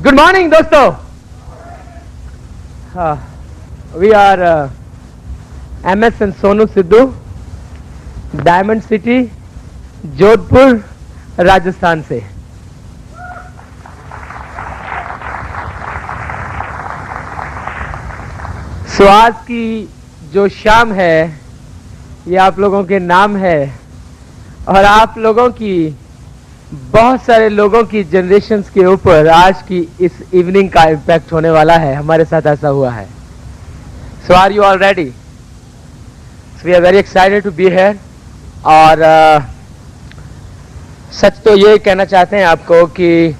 Good morning दोस्तों. We are MS and Sonu Sidhu, diamond city, Jodhpur, Rajasthan से. So आज की जो शाम है ये आप लोगों के नाम है और आप लोगों की बहुत सारे लोगों की जनरेशन्स के ऊपर आज की इस इवनिंग का इम्पैक्ट होने वाला है. हमारे साथ ऐसा हुआ है. So are you all ready? So we are very excited to be here. और सच तो ये कहना चाहते हैं आपको कि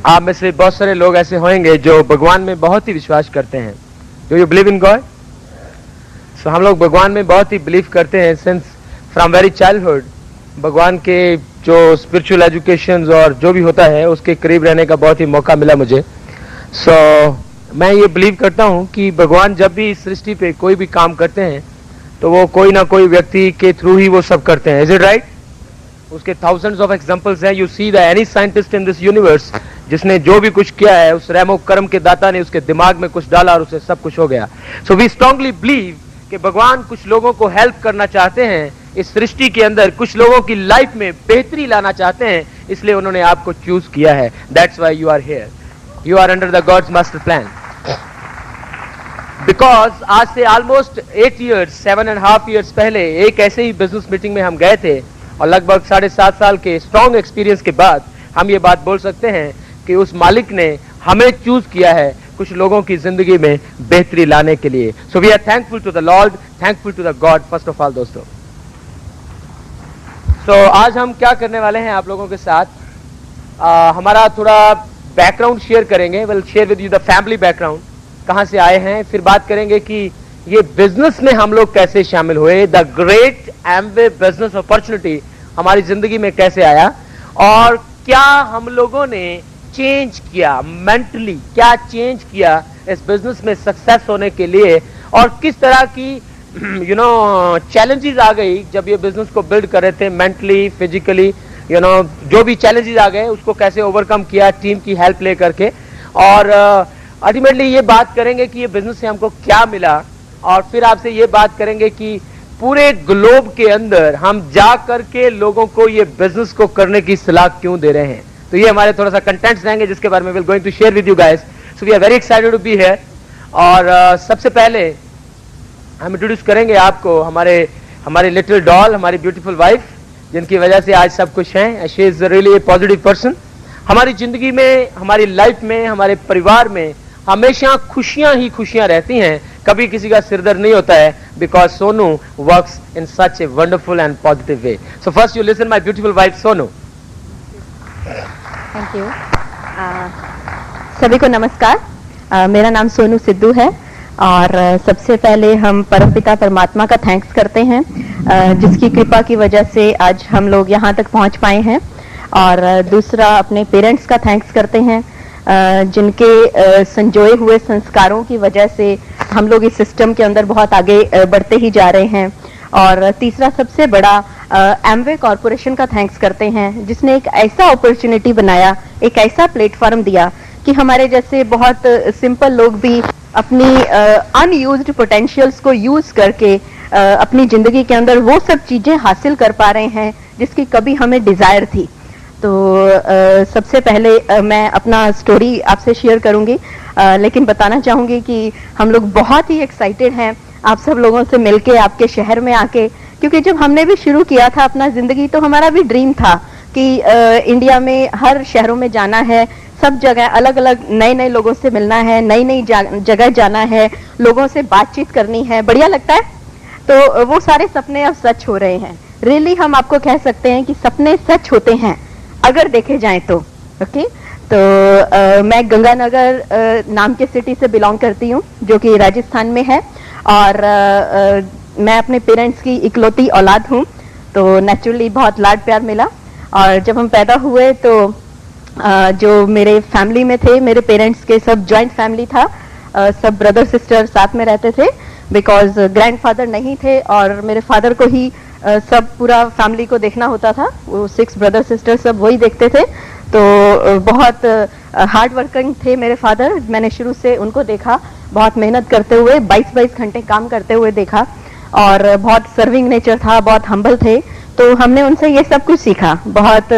आप में से बहुत सारे लोग ऐसे होंगे जो भगवान में बहुत ही विश्वास करते हैं. Do you believe in God? So हम लोग भगवान में बहुत ही बिलीव करते हैं सिंस फ्रॉम वेरी चाइल्डहुड. भगवान के जो स्पिरिचुअल एजुकेशन और जो भी होता है उसके करीब रहने का बहुत ही मौका मिला मुझे. सो मैं ये बिलीव करता हूँ कि भगवान जब भी इस सृष्टि पे कोई भी काम करते हैं तो वो कोई ना कोई व्यक्ति के थ्रू ही वो सब करते हैं. Is it right? उसके थाउजेंड्स ऑफ एग्जांपल्स हैं. You see the any scientist in this universe जिसने जो भी कुछ किया है उस रैमो कर्म के दाता ने उसके दिमाग में कुछ डाला और उसे सब कुछ हो गया. सो वी स्ट्रांगली बिलीव कि भगवान कुछ लोगों को हेल्प करना चाहते हैं इस सृष्टि के अंदर, कुछ लोगों की लाइफ में बेहतरी लाना चाहते हैं, इसलिए उन्होंने आपको चूज किया है. That's why you are here. You are under the God's master plan. Because आज से ऑलमोस्ट 8 years, 7.5 years पहले एक ऐसे ही बिजनेस मीटिंग में हम गए थे और लगभग 7.5 साल के स्ट्रॉन्ग एक्सपीरियंस के बाद हम ये बात बोल सकते हैं कि उस मालिक ने हमें चूज किया है कुछ लोगों की जिंदगी में बेहतरी लाने के लिए. So we are thankful to the Lord, thankful to the God first of all. दोस्तों, सो आज हम क्या करने वाले हैं आप लोगों के साथ, हमारा थोड़ा बैकग्राउंड शेयर करेंगे. Will share with you the family background, कहां से आए हैं. फिर बात करेंगे कि ये बिजनेस में हम लोग कैसे शामिल हुए, the great Amway business opportunity हमारी जिंदगी में कैसे आया और क्या हम लोगों ने चेंज किया मेंटली, क्या चेंज किया इस बिजनेस में सक्सेस होने के लिए और किस तरह की चैलेंजेस आ गई जब ये बिजनेस को बिल्ड कर रहे थे, मेंटली, फिजिकली, जो भी चैलेंजेस आ गए उसको कैसे ओवरकम किया टीम की हेल्प ले करके. और अल्टीमेटली ये बात करेंगे कि ये बिजनेस से हमको क्या मिला और फिर आपसे ये बात करेंगे कि पूरे ग्लोब के अंदर हम जा करके लोगों को ये बिजनेस को करने की सलाह क्यों दे रहे हैं. तो ये हमारे थोड़ा सा कंटेंट्स रहेंगे जिसके बारे में will going to share with you guys. So we are very excited to be here. और सबसे पहले हम इंट्रोड्यूस करेंगे आपको हमारे लिटिल डॉल, हमारी ब्यूटीफुल वाइफ, जिनकी वजह से आज सब कुछ है. She is really a positive person. हमारी जिंदगी में, हमारी लाइफ में, हमारे परिवार में हमेशा खुशियां ही खुशियां रहती हैं, कभी किसी का सिरदर्द नहीं होता है, because Sonu works in such a wonderful and positive way. So first you listen my beautiful wife Sonu. Thank you. सभी को नमस्कार. मेरा नाम सोनू सिद्धू है और सबसे पहले हम परमपिता परमात्मा का थैंक्स करते हैं जिसकी कृपा की वजह से आज हम लोग यहाँ तक पहुँच पाए हैं. और दूसरा अपने पेरेंट्स का थैंक्स करते हैं जिनके संजोए हुए संस्कारों की वजह से हम लोग इस सिस्टम के अंदर बहुत आगे बढ़ते ही जा रहे हैं. और तीसरा सबसे बड़ा एमवे कॉरपोरेशन का थैंक्स करते हैं जिसने एक ऐसा अपॉर्चुनिटी बनाया, एक ऐसा प्लेटफॉर्म दिया कि हमारे जैसे बहुत सिंपल लोग भी अपनी अनयूज्ड पोटेंशियल्स को यूज करके अपनी जिंदगी के अंदर वो सब चीजें हासिल कर पा रहे हैं जिसकी कभी हमें डिजायर थी. तो सबसे पहले मैं अपना स्टोरी आपसे शेयर करूंगी, लेकिन बताना चाहूंगी कि हम लोग बहुत ही एक्साइटेड हैं आप सब लोगों से मिलके, आपके शहर में आके, क्योंकि जब हमने भी शुरू किया था अपना जिंदगी तो हमारा भी ड्रीम था कि इंडिया में हर शहरों में जाना है, सब जगह अलग अलग नए नए लोगों से मिलना है, नई नई जगह जाना है, लोगों से बातचीत करनी है, बढ़िया लगता है. तो वो सारे सपने अब सच हो रहे हैं. रियली हम आपको कह सकते हैं कि सपने सच होते हैं अगर देखे जाएं तो. ओके. तो मैं गंगानगर नाम के सिटी से बिलोंग करती हूँ जो कि राजस्थान में है और मैं अपने पेरेंट्स की इकलौती औलाद हूँ. तो नेचुरली बहुत लाड प्यार मिला और जब हम पैदा हुए तो जो मेरे फैमिली में थे, मेरे पेरेंट्स के सब जॉइंट फैमिली था, सब ब्रदर सिस्टर साथ में रहते थे बिकॉज ग्रैंडफादर नहीं थे और मेरे फादर को ही सब पूरा फैमिली को देखना होता था. वो 6 ब्रदर सिस्टर सब वही देखते थे. तो बहुत हार्ड वर्किंग थे मेरे फादर। मैंने शुरू से उनको देखा बहुत मेहनत करते हुए, 22-22 घंटे काम करते हुए देखा, और बहुत सर्विंग नेचर था, बहुत हम्बल थे। तो हमने उनसे ये सब कुछ सीखा, बहुत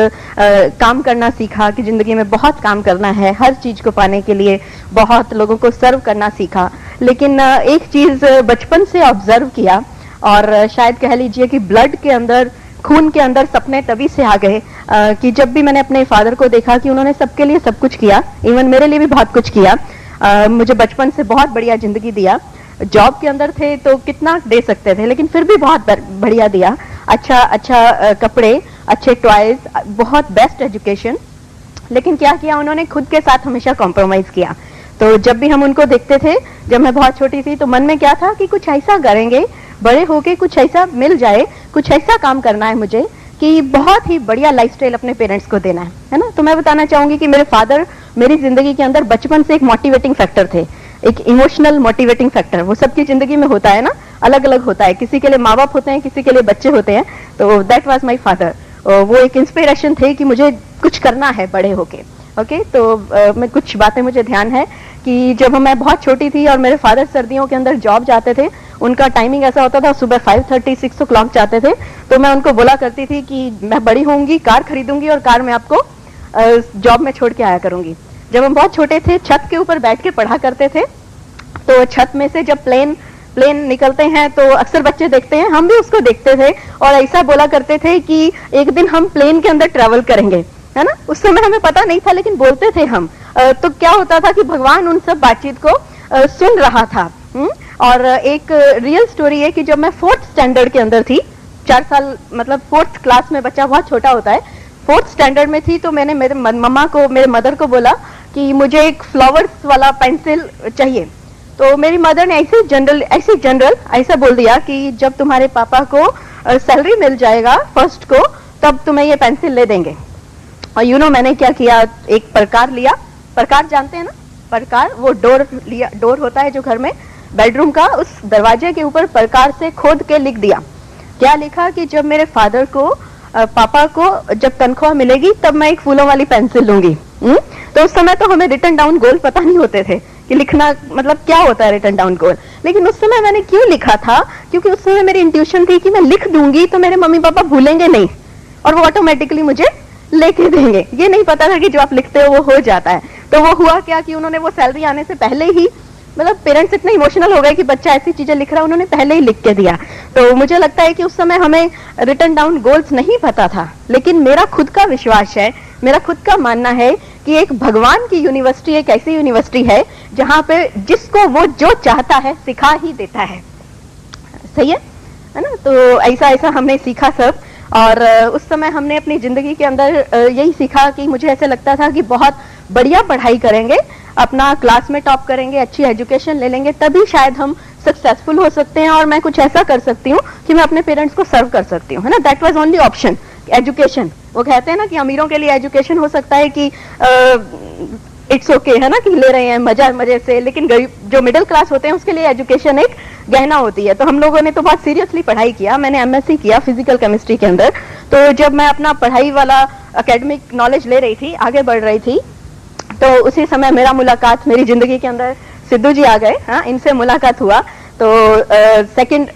काम करना सीखा कि जिंदगी में बहुत काम करना है हर चीज को पाने के लिए, बहुत लोगों को सर्व करना सीखा। लेकिन एक चीज बचपन से ऑब्जर्व किया, और शायद कह लीजिए कि ब्लड के अंदर, खून के अंदर सपने तभी से आ गए कि जब भी मैंने अपने फादर को देखा कि उन्होंने सबके लिए सब कुछ किया, इवन मेरे लिए भी बहुत कुछ किया। मुझे बचपन से बहुत बढ़िया जिंदगी दिया। जॉब के अंदर थे तो कितना दे सकते थे, लेकिन फिर भी बहुत बढ़िया दिया। अच्छा कपड़े, अच्छे टॉयज, बहुत बेस्ट एजुकेशन। लेकिन क्या किया उन्होंने, खुद के साथ हमेशा कॉम्प्रोमाइज किया। तो जब भी हम उनको देखते थे, जब मैं बहुत छोटी थी, तो मन में क्या था कि कुछ ऐसा करेंगे, बड़े होके कुछ ऐसा मिल जाए, कुछ ऐसा काम करना है मुझे कि बहुत ही बढ़िया लाइफस्टाइल अपने पेरेंट्स को देना है ना। तो मैं बताना चाहूंगी कि मेरे फादर मेरी जिंदगी के अंदर बचपन से एक मोटिवेटिंग फैक्टर थे, एक इमोशनल मोटिवेटिंग फैक्टर। वो सबकी जिंदगी में होता है ना, अलग अलग होता है, किसी के लिए माँ बाप होते हैं, किसी के लिए बच्चे होते हैं। तो दैट वाज माय फादर। वो एक इंस्पिरेशन थे कि मुझे कुछ करना है बड़े होके। ओके, तो मैं कुछ बातें मुझे ध्यान है कि जब मैं बहुत छोटी थी और मेरे फादर सर्दियों के अंदर जॉब जाते थे, उनका टाइमिंग ऐसा होता था, सुबह 5:30-6 o'clock जाते थे। तो मैं उनको बोला करती थी कि मैं बड़ी होंगी, कार खरीदूंगी और कार में आपको जॉब में छोड़ के आया करूंगी। जब हम बहुत छोटे थे, छत के ऊपर बैठ के पढ़ा करते थे। तो छत में से जब प्लेन निकलते हैं तो अक्सर बच्चे देखते हैं, हम भी उसको देखते थे और ऐसा बोला करते थे कि एक दिन हम प्लेन के अंदर ट्रेवल करेंगे, है ना। उस समय हमें पता नहीं था, लेकिन बोलते थे हम। तो क्या होता था कि भगवान उन सब बातचीत को सुन रहा था। और एक रियल स्टोरी है कि जब मैं 4th स्टैंडर्ड के अंदर थी, 4 साल, मतलब 4th क्लास में बच्चा बहुत छोटा होता है, 4th स्टैंडर्ड में थी, तो मैंने मेरे मम्मा को, मेरे मदर को बोला कि मुझे एक फ्लावर्स वाला पेंसिल चाहिए। तो मेरी मदर ने ऐसे ऐसा बोल दिया कि जब तुम्हारे पापा को सैलरी मिल जाएगा फर्स्ट को, तब तुम्हें ये पेंसिल ले देंगे। और मैंने क्या किया, एक प्रकार लिया। प्रकार जानते हैं ना, प्रकार, वो डोर होता है जो घर में, बेडरूम का, उस दरवाजे के ऊपर प्रकार से खोद के लिख दिया। क्या लिखा कि जब मेरे फादर को, पापा को जब तनख्वाह मिलेगी तब मैं एक फूलों वाली पेंसिल लूंगी। तो उस समय तो हमें रिटर्न डाउन गोल पता नहीं होते थे कि लिखना मतलब क्या होता है रिटर्न डाउन गोल। लेकिन उस समय मैंने क्यों लिखा था, क्योंकि उस समय मेरी इंट्यूशन थी कि मैं लिख दूंगी तो मेरे मम्मी पापा भूलेंगे नहीं और वो ऑटोमेटिकली मुझे लेके देंगे। ये नहीं पता था कि जो आप लिखते हो वो हो जाता है। तो वो हुआ क्या कि उन्होंने वो सैलरी आने से पहले ही, मतलब पेरेंट्स इतने इमोशनल हो गए कि बच्चा ऐसी चीजें लिख रहा है, उन्होंने पहले ही लिख के दिया। तो मुझे लगता है कि उस समय हमें रिटर्न डाउन गोल्स नहीं पता था, लेकिन मेरा खुद का विश्वास है, मेरा खुद का मानना है कि एक भगवान की यूनिवर्सिटी एक ऐसी यूनिवर्सिटी है जहां पे जिसको वो जो चाहता है सिखा ही देता है। सही है ना। तो ऐसा हमने सीखा सब। और उस समय हमने अपनी जिंदगी के अंदर यही सीखा कि मुझे ऐसे लगता था कि बहुत बढ़िया पढ़ाई करेंगे, अपना क्लास में टॉप करेंगे, अच्छी एजुकेशन ले लेंगे, तभी शायद हम सक्सेसफुल हो सकते हैं और मैं कुछ ऐसा कर सकती हूँ कि मैं अपने पेरेंट्स को सर्व कर सकती हूँ, है ना। That was only option, education. वो कहते हैं ना कि अमीरों के लिए एजुकेशन हो सकता है कि इट्स ओके, है ना, कि ले रहे हैं मजे से, लेकिन गरीब जो मिडिल क्लास होते हैं उसके लिए एजुकेशन एक गहना होती है। तो हम लोगों ने तो बहुत सीरियसली पढ़ाई किया। मैंने एमएससी किया फिजिकल केमिस्ट्री के अंदर। तो जब मैं अपना पढ़ाई वाला एकेडमिक नॉलेज ले रही थी, आगे बढ़ रही थी, तो उसी समय मेरा मुलाकात मेरी जिंदगी के अंदर सिद्धू जी आ गए। हाँ, इनसे मुलाकात हुआ। तो सेकंड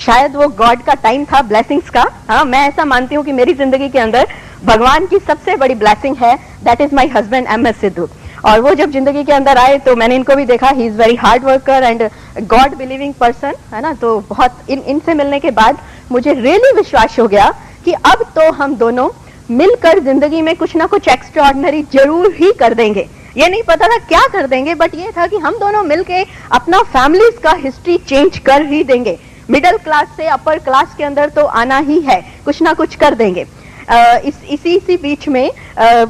शायद वो गॉड का टाइम था, ब्लेसिंग्स का। हाँ, मैं ऐसा मानती हूँ कि मेरी जिंदगी के अंदर भगवान की सबसे बड़ी ब्लेसिंग है, that is my husband MS Sidhu. और वो जब जिंदगी के अंदर आए तो मैंने इनको भी देखा, he is very hard worker and God believing person, है ना। तो बहुत इनसे मिलने के बाद मुझे रियली विश्वास हो गया कि अब तो हम दोनों मिलकर जिंदगी में कुछ ना कुछ एक्स्ट्राऑर्डिनरी जरूर ही कर देंगे। ये नहीं पता था क्या कर देंगे, बट ये था कि हम दोनों मिलके अपना फैमिलीज का हिस्ट्री चेंज कर ही देंगे। मिडिल क्लास से अपर क्लास के अंदर तो आना ही है, कुछ ना कुछ कर देंगे। इसी बीच में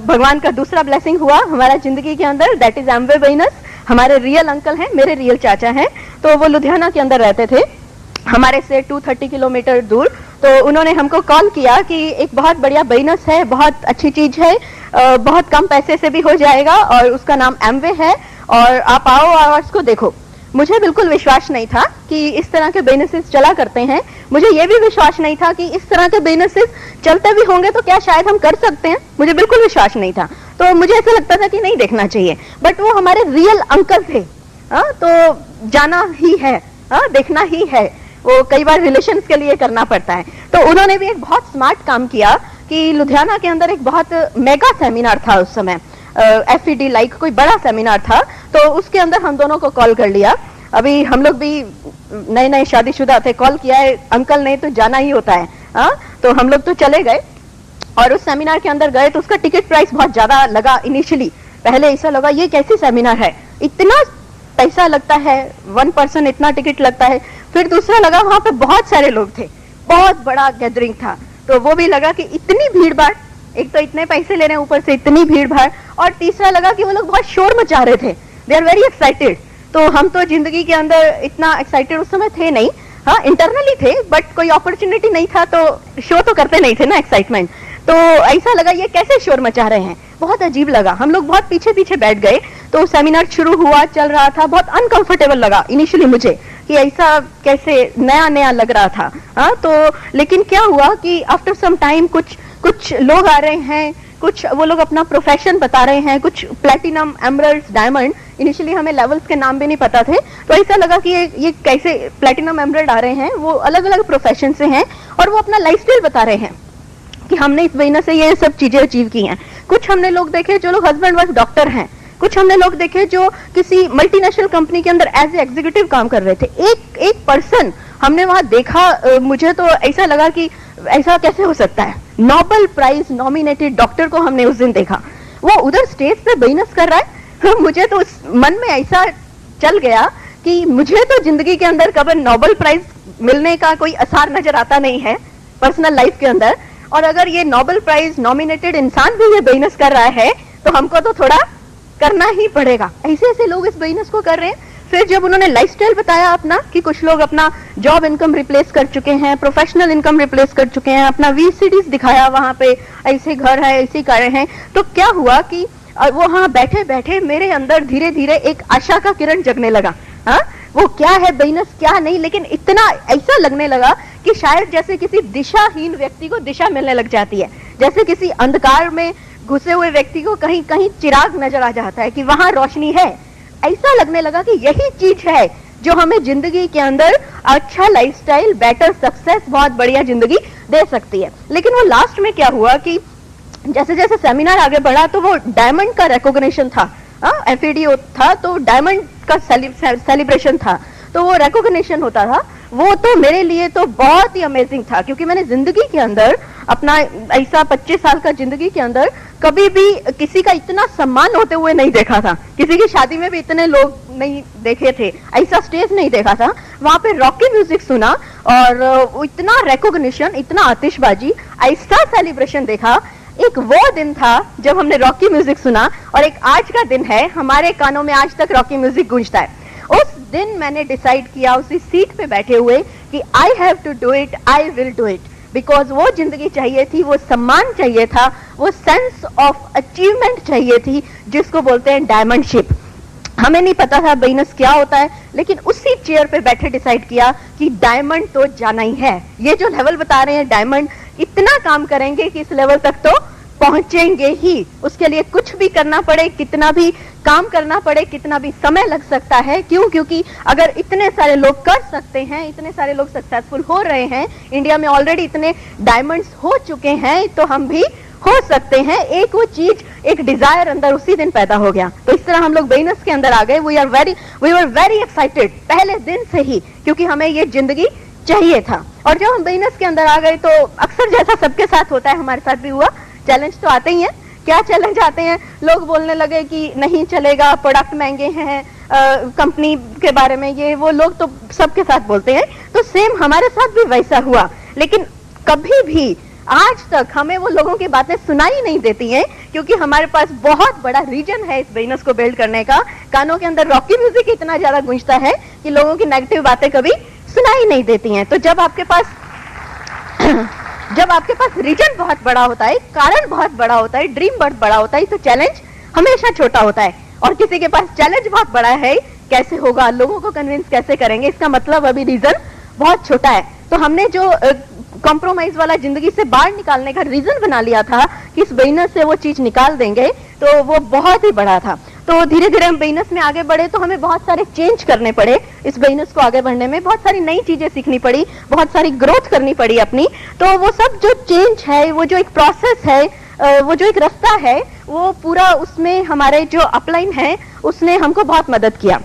भगवान का दूसरा ब्लेसिंग हुआ हमारा जिंदगी के अंदर, दैट इज एमवे वेनस। हमारे रियल अंकल हैं, मेरे रियल चाचा हैं। तो वो लुधियाना के अंदर रहते थे, हमारे से 230 किलोमीटर दूर। तो उन्होंने हमको कॉल किया कि एक बहुत बढ़िया बिजनेस है, बहुत अच्छी चीज है, बहुत कम पैसे से भी हो जाएगा और उसका नाम एमवे है और आप आओ और उसको देखो। मुझे बिल्कुल विश्वास नहीं था कि इस तरह के बिजनेसेस चला करते हैं। मुझे ये भी विश्वास नहीं था कि इस तरह के बिजनेसेस चलते भी होंगे तो क्या शायद हम कर सकते हैं, मुझे बिल्कुल विश्वास नहीं था। तो मुझे ऐसा लगता था कि नहीं देखना चाहिए, बट वो हमारे रियल अंकल थे। तो जाना ही है, देखना ही है, वो कई बार रिलेशंस के लिए करना पड़ता है। तो उन्होंने भी एक बहुत स्मार्ट काम किया कि लुधियाना के अंदर एक बहुत मेगा सेमिनार था उस समय, FED लाइक कोई बड़ा सेमिनार था, तो उसके अंदर हम दोनों को कॉल कर लिया। अभी हम लोग भी नए नए शादीशुदा थे, कॉल किया है अंकल ने, तो जाना ही होता है। तो हम लोग तो चले गए और उस सेमिनार के अंदर गए तो उसका टिकट प्राइस बहुत ज्यादा लगा इनिशियली। पहले ऐसा लगा ये कैसी सेमिनार है, इतना पैसा लगता है, 1 पर्सन इतना टिकट लगता है। फिर दूसरा लगा वहां पे बहुत सारे लोग थे, बहुत बड़ा गैदरिंग था, तो वो भी लगा कि इतनी भीड़ भाड़, एक तो इतने पैसे ले रहे हैं ऊपर से इतनी भीड़ भाड़, और तीसरा लगा कि वो लोग बहुत शोर मचा रहे थे, दे आर वेरी एक्साइटेड। तो हम तो जिंदगी के अंदर इतना एक्साइटेड उस समय थे नहीं, हाँ इंटरनली थे, बट कोई अपॉर्चुनिटी नहीं था तो शो तो करते नहीं थे ना एक्साइटमेंट। तो ऐसा लगा ये कैसे शोर मचा रहे हैं, बहुत अजीब लगा। हम लोग बहुत पीछे पीछे बैठ गए। तो सेमिनार शुरू हुआ, चल रहा था, बहुत अनकंफर्टेबल लगा इनिशियली मुझे कि ऐसा कैसे नया नया लग रहा था। तो लेकिन क्या हुआ कि आफ्टर सम टाइम कुछ लोग आ रहे हैं, कुछ वो लोग अपना प्रोफेशन बता रहे हैं, कुछ प्लैटिनम, एमरल्ड्स, डायमंड, इनिशियली हमें लेवल्स के नाम भी नहीं पता थे, तो ऐसा लगा कि ये कैसे प्लैटिनम एमरल्ड आ रहे हैं, वो अलग अलग प्रोफेशन से हैं और वो अपना लाइफस्टाइल बता रहे हैं कि हमने इस बिजनेस से ये सब चीजें अचीव की हैं। कुछ हमने लोग देखे जो लोग हस्बैंड वाइफ डॉक्टर हैं, कुछ हमने लोग देखे जो किसी मल्टीनेशनल कंपनी के अंदर एज ए एग्जीक्यूटिव काम कर रहे थे। एक पर्सन हमने वहां देखा, मुझे तो ऐसा लगा कि ऐसा कैसे हो सकता है, नोबेल प्राइज नॉमिनेटेड डॉक्टर को हमने उस दिन देखा, वो उधर स्टेज पे बिजनेस कर रहा है। मुझे तो मन में ऐसा चल गया कि मुझे तो जिंदगी के अंदर कभी नोबेल प्राइज मिलने का कोई आसार नजर आता नहीं है पर्सनल लाइफ के अंदर, और अगर ये नोबेल प्राइज नॉमिनेटेड इंसान भी ये बिजनेस कर रहा है तो हमको तो थोड़ा करना ही पड़ेगा। ऐसे ऐसे लोग इस बिजनेस को कर रहे हैं। फिर जब उन्होंने लाइफस्टाइल बताया अपना कि कुछ लोग अपना जॉब इनकम रिप्लेस कर चुके हैं, प्रोफेशनल इनकम रिप्लेस कर चुके हैं, अपना VCDs दिखाया, वहां पे ऐसे घर है, ऐसी कारें हैं, तो क्या हुआ कि वो वहां बैठे बैठे मेरे अंदर धीरे धीरे एक आशा का किरण जगने लगा। वो क्या है बिजनेस क्या नहीं, लेकिन इतना ऐसा लगने लगा कि शायद जैसे किसी दिशाहीन व्यक्ति को दिशा मिलने लग जाती है, जैसे किसी अंधकार में घुसे हुए व्यक्ति को कहीं कहीं चिराग नजर आ जाता है कि वहां रोशनी है। ऐसा लगने लगा कि यही चीज है जो हमें जिंदगी के अंदर अच्छा लाइफस्टाइल, बेटर सक्सेस, बहुत बढ़िया जिंदगी दे सकती है। लेकिन वो लास्ट में क्या हुआ कि जैसे जैसे सेमिनार आगे बढ़ा तो वो डायमंड का रिकॉग्निशन था, FED था, तो डायमंड का सेलिब्रेशन था, तो वो रिकॉग्निशन होता था। वो तो मेरे लिए तो बहुत ही अमेजिंग था, क्योंकि मैंने जिंदगी के अंदर अपना ऐसा 25 साल का जिंदगी के अंदर कभी भी किसी का इतना सम्मान होते हुए नहीं देखा था, किसी की शादी में भी इतने लोग नहीं देखे थे, ऐसा स्टेज नहीं देखा था। वहां पे रॉकी म्यूजिक सुना और इतना रिकॉग्निशन, इतना आतिशबाजी, ऐसा सेलिब्रेशन देखा। एक वो दिन था जब हमने रॉकी म्यूजिक सुना, और एक आज का दिन है, हमारे कानों में आज तक रॉकी म्यूजिक गूंजता है। उस दिन मैंने डिसाइड किया उसी सीट पे बैठे हुए कि I have to do it, I will do it, because वो जिंदगी चाहिए थी, वो सम्मान चाहिए था, वो सेंस ऑफ अचीवमेंट चाहिए थी, जिसको बोलते हैं डायमंडशिप। हमें नहीं पता था बिजनेस क्या होता है, लेकिन उसी चेयर पे बैठे डिसाइड किया कि डायमंड तो जाना ही है। ये जो लेवल बता रहे हैं डायमंड, इतना काम करेंगे कि इस लेवल तक तो पहुंचेंगे ही। उसके लिए कुछ भी करना पड़े, कितना भी काम करना पड़े, कितना भी समय लग सकता है। क्यों? क्योंकि अगर इतने सारे लोग कर सकते हैं, इतने सारे लोग सक्सेसफुल हो रहे हैं, इंडिया में ऑलरेडी इतने डायमंड्स हो चुके हैं, तो हम भी हो सकते हैं। एक वो चीज, एक डिजायर अंदर उसी दिन पैदा हो गया। तो इस तरह हम लोग बिजनेस के अंदर आ गए। वी वर वेरी एक्साइटेड पहले दिन से ही, क्योंकि हमें ये जिंदगी चाहिए था। और जब हम बिजनेस के अंदर आ गए तो अक्सर जैसा सबके साथ होता है, हमारे साथ भी हुआ, चैलेंज तो आते ही हैं। क्या चैलेंज आते हैं? लोग बोलने लगे कि नहीं चलेगा, प्रोडक्ट महंगे हैं, कंपनी के बारे में ये वो, लोग तो सबके साथ बोलते हैं। तो सेम हमारे साथ भी वैसा हुआ, लेकिन कभी भी आज तक हमें वो लोगों की बातें सुनाई नहीं देती हैं, क्योंकि हमारे पास बहुत बड़ा रीजन है इस बिजनेस को बिल्ड करने का। कानों के अंदर रॉकी म्यूजिक इतना ज्यादा गूंजता है कि लोगों की नेगेटिव बातें कभी सुनाई नहीं देती हैं। तो जब आपके पास रीजन बहुत बड़ा होता है, कारण बहुत बड़ा होता है, ड्रीम बहुत बड़ा होता है, तो चैलेंज हमेशा छोटा होता है। और किसी के पास चैलेंज बहुत बड़ा है, कैसे होगा, लोगों को कन्विंस कैसे करेंगे, इसका मतलब अभी रीजन बहुत छोटा है। तो हमने जो कॉम्प्रोमाइज वाला जिंदगी से बाहर निकालने का रीजन बना लिया था कि इस बिजनेस से वो चीज निकाल देंगे, तो वो बहुत ही बड़ा था। तो धीरे धीरे हम बिजनेस में आगे बढ़े, तो हमें बहुत सारे चेंज करने पड़े इस बिजनेस को आगे बढ़ने में, बहुत सारी नई चीजें सीखनी पड़ी, बहुत सारी ग्रोथ करनी पड़ी अपनी। तो वो सब जो चेंज है, वो जो एक प्रोसेस है, वो जो एक रास्ता है, वो पूरा उसमें हमारे जो अपलाइन है उसने हमको बहुत मदद किया।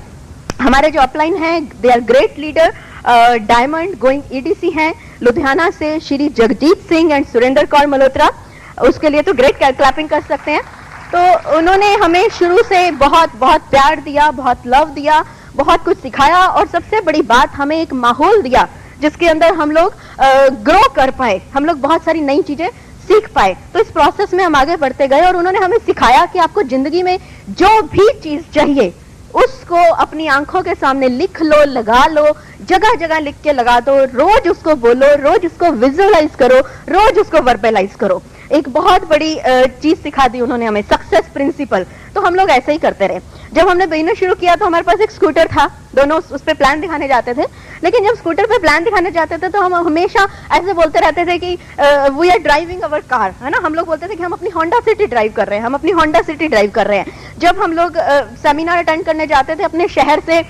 हमारे जो अपलाइन है they are great leader, diamond going EDC हैं लुधियाना से श्री जगजीत सिंह एंड सुरेंद्र कौर मल्होत्रा, उसके लिए तो ग्रेट क्लैपिंग कर सकते हैं। तो उन्होंने हमें शुरू से बहुत बहुत प्यार दिया, बहुत लव दिया, बहुत कुछ सिखाया, और सबसे बड़ी बात हमें एक माहौल दिया जिसके अंदर हम लोग ग्रो कर पाए, हम लोग बहुत सारी नई चीजें सीख पाए। तो इस प्रोसेस में हम आगे बढ़ते गए और उन्होंने हमें सिखाया कि आपको जिंदगी में जो भी चीज चाहिए उसको अपनी आंखों के सामने लिख लो, लगा लो, जगह जगह लिख के लगा दो, रोज उसको बोलो, रोज उसको विजुअलाइज करो, रोज उसको वर्बलाइज करो। एक बहुत बड़ी चीज सिखा दी उन्होंने हमें, सक्सेस प्रिंसिपल। तो हम लोग ऐसे ही करते रहे। जब हमने बिजनेस शुरू किया तो हमारे पास एक स्कूटर था, दोनों उस पे प्लान दिखाने जाते थे। लेकिन जब स्कूटर पे प्लान दिखाने जाते थे तो हम हमेशा ऐसे बोलते रहते थे कि we are driving our car, है ना। हम लोग बोलते थे कि हम अपनी होंडा सिटी ड्राइव कर रहे हैं, हम अपनी होंडा सिटी ड्राइव कर रहे हैं। जब हम लोग सेमिनार अटेंड करने जाते थे, अपने शहर से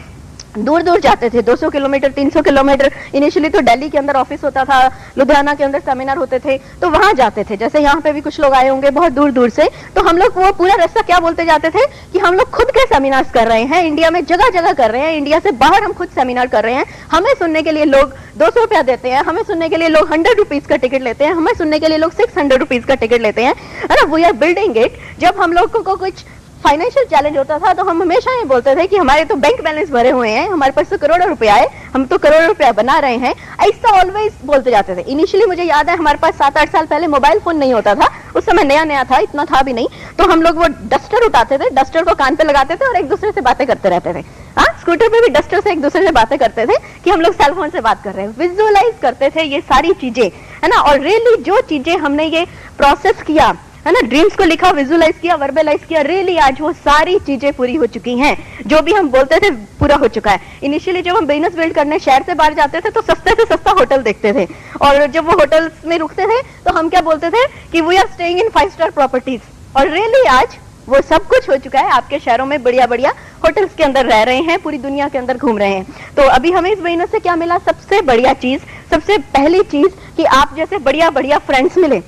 दूर दूर जाते थे, 200 किलोमीटर 300 किलोमीटर, इनिशियली तो दिल्ली के अंदर ऑफिस होता था, लुधियाना के अंदर सेमिनार होते थे, तो वहां जाते थे। जैसे यहाँ पे भी कुछ लोग आए होंगे बहुत दूर दूर से, तो हम लोग वो पूरा रास्ता क्या बोलते जाते थे कि हम लोग खुद के सेमिनार्स कर रहे हैं, इंडिया में जगह जगह कर रहे हैं, इंडिया से बाहर हम खुद सेमिनार कर रहे हैं। हमें सुनने के लिए लोग 200 रुपया देते हैं, हमें सुनने के लिए लोग 100 रुपीज का टिकट लेते हैं, हमें सुनने के लिए लोग 600 रुपीज का टिकट लेते हैं, है ना। We are building it. जब हम लोग को कुछ फाइनेंशियल चैलेंज होता था तो हम हमेशा ये बोलते थे कि हमारे तो बैंक बैलेंस भरे हुए हैं, हमारे पास तो करोड़ों रुपया है, हम तो करोड़ों रुपया बना रहे हैं, ऐसा ऑलवेज बोलते जाते थे। इनिशियली मुझे याद है हमारे पास 7-8 साल पहले मोबाइल फोन नहीं होता था, उस समय नया नया था, इतना था भी नहीं। तो हम लोग वो डस्टर उठाते थे, डस्टर को कान पे लगाते थे और एक दूसरे से बातें करते रहते थे। हाँ, स्कूटर पे भी डस्टर से एक दूसरे से बातें करते थे कि हम लोग सेल फोन से बात कर रहे हैं। विजुअलाइज करते थे ये सारी चीजें, है ना। और रियली जो चीजें हमने ये प्रोसेस किया, है ना, ड्रीम्स को लिखा, विजुअलाइज किया, वर्बलाइज किया, रियली आज वो सारी चीजें पूरी हो चुकी हैं। जो भी हम बोलते थे पूरा हो चुका है। इनिशियली जब हम बिजनेस बिल्ड करने शहर से बाहर जाते थे तो सस्ते से सस्ता होटल देखते थे, और जब वो होटल्स में रुकते थे तो हम क्या बोलते थे कि we are staying in 5 star properties. और रियली आज वो सब कुछ हो चुका है। आपके शहरों में बढ़िया बढ़िया होटल्स के अंदर रह रहे हैं, पूरी दुनिया के अंदर घूम रहे हैं। तो अभी हमें इस बिजनेस से क्या मिला? सबसे बढ़िया चीज, सबसे पहली चीज कि आप जैसे बढ़िया बढ़िया फ्रेंड्स मिले,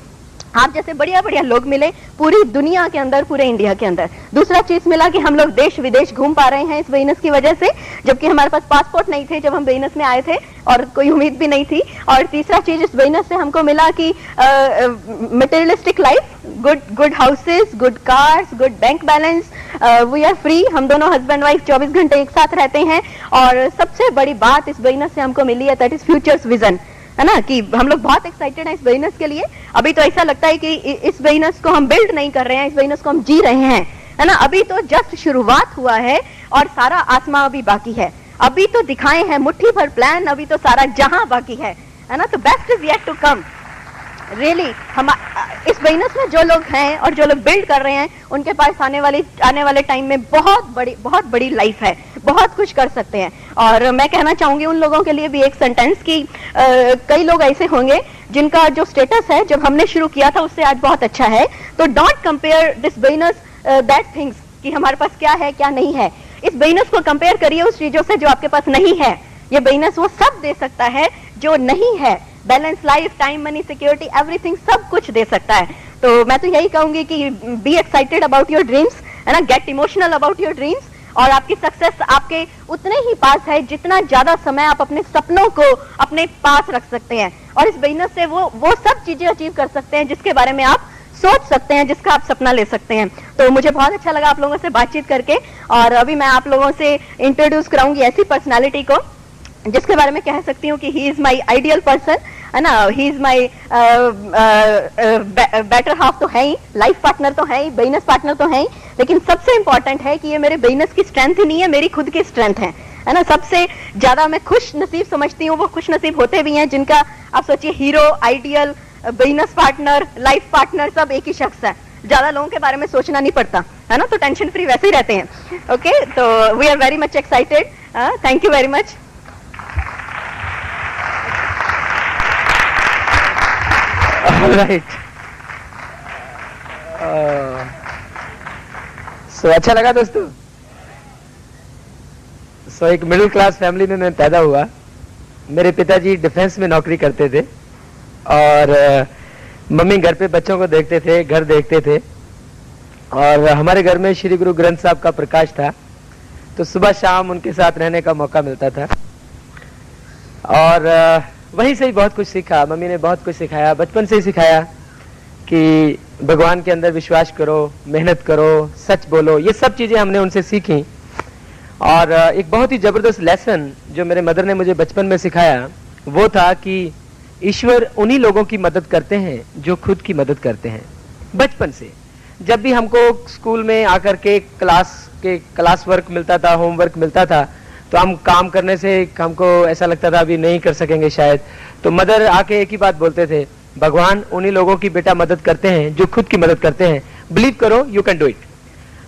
आप जैसे बढ़िया बढ़िया लोग मिले पूरी दुनिया के अंदर, पूरे इंडिया के अंदर। दूसरा चीज मिला कि हम लोग देश विदेश घूम पा रहे हैं इस बिजनेस की वजह से, जबकि हमारे पास पासपोर्ट नहीं थे जब हम बिजनेस में आए थे और कोई उम्मीद भी नहीं थी। और तीसरा चीज इस बिजनेस से हमको मिला कि materialistic life, good houses, good cars, good bank balance, we are free. हम दोनों हस्बैंड वाइफ 24 घंटे एक साथ रहते हैं। और सबसे बड़ी बात इस बिजनेस से हमको मिली है, दैट इज फ्यूचर्स विजन, है ना, कि हम लोग बहुत एक्साइटेड हैं इस बिजनेस के लिए। अभी तो ऐसा लगता है कि इस बिजनेस को हम बिल्ड नहीं कर रहे हैं, इस बिजनेस को हम जी रहे हैं, है ना। अभी तो जस्ट शुरुआत हुआ है और सारा आसमां अभी बाकी है। अभी तो दिखाए हैं मुट्ठी भर प्लान, अभी तो सारा जहां बाकी है ना। तो best is yet to come. Really हम इस बिजनेस में जो लोग हैं और जो लोग बिल्ड कर रहे हैं, उनके पास आने वाले टाइम में बहुत बड़ी लाइफ है, बहुत कुछ कर सकते हैं। और मैं कहना चाहूंगी उन लोगों के लिए भी एक सेंटेंस कि कई लोग ऐसे होंगे जिनका जो स्टेटस है जब हमने शुरू किया था उससे आज बहुत अच्छा है। तो don't compare this business that things, कि हमारे पास क्या है क्या नहीं है। इस बिजनेस को कंपेयर करिए उस चीजों से जो आपके पास नहीं है। ये बिजनेस वो सब दे सकता है जो नहीं है, balance life, time, money, security, everything, सब कुछ दे सकता है। तो मैं तो यही कहूंगी कि be excited about your dreams, है ना, get emotional about your dreams. और आपकी सक्सेस आपके उतने ही पास है जितना ज्यादा समय आप अपने सपनों को अपने पास रख सकते हैं। और इस बिजनेस से वो सब चीजें अचीव कर सकते हैं जिसके बारे में आप सोच सकते हैं, जिसका आप सपना ले सकते हैं। तो मुझे बहुत अच्छा लगा आप लोगों से बातचीत करके। और अभी मैं आप लोगों से इंट्रोड्यूस कराऊंगी ऐसी पर्सनालिटी को जिसके बारे में कह सकती हूँ कि he is my ideal person, है ना। He is my better half तो है ही, लाइफ पार्टनर तो है ही, बिजनेस पार्टनर तो है ही, लेकिन सबसे इंपॉर्टेंट है कि ये मेरे बिजनेस की स्ट्रेंथ ही नहीं है, मेरी खुद की स्ट्रेंथ है ना। सबसे ज्यादा मैं खुश नसीब समझती हूँ वो खुश नसीब होते भी हैं जिनका आप सोचिए hero, ideal, business partner, life partner सब एक ही शख्स है ज्यादा लोगों के बारे में सोचना नहीं पड़ता है ना, तो टेंशन फ्री वैसे ही रहते हैं। ओके, तो we are very much excited. Thank you very much. Right, so अच्छा लगा दोस्तों। सो एक मिडिल क्लास फैमिली में मैं पैदा हुआ। मेरे पिताजी डिफेंस में नौकरी करते थे और मम्मी घर पे बच्चों को देखते थे, घर देखते थे। और हमारे घर में श्री गुरु ग्रंथ साहब का प्रकाश था, तो सुबह शाम उनके साथ रहने का मौका मिलता था और वहीं से ही बहुत कुछ सीखा। मम्मी ने बहुत कुछ सिखाया, बचपन से ही सिखाया कि भगवान के अंदर विश्वास करो, मेहनत करो, सच बोलो। ये सब चीजें हमने उनसे सीखी। और एक बहुत ही जबरदस्त लेसन जो मेरे मदर ने मुझे बचपन में सिखाया वो था कि ईश्वर उन्हीं लोगों की मदद करते हैं जो खुद की मदद करते हैं। बचपन से जब भी हमको स्कूल में आकर के क्लास वर्क मिलता था, होमवर्क मिलता था, तो हम काम करने से हमको ऐसा लगता था अभी नहीं कर सकेंगे शायद, तो मदर आके एक ही बात बोलते थे, भगवान उन्हीं लोगों की बेटा मदद करते हैं जो खुद की मदद करते हैं, बिलीव करो, यू कैन डू इट।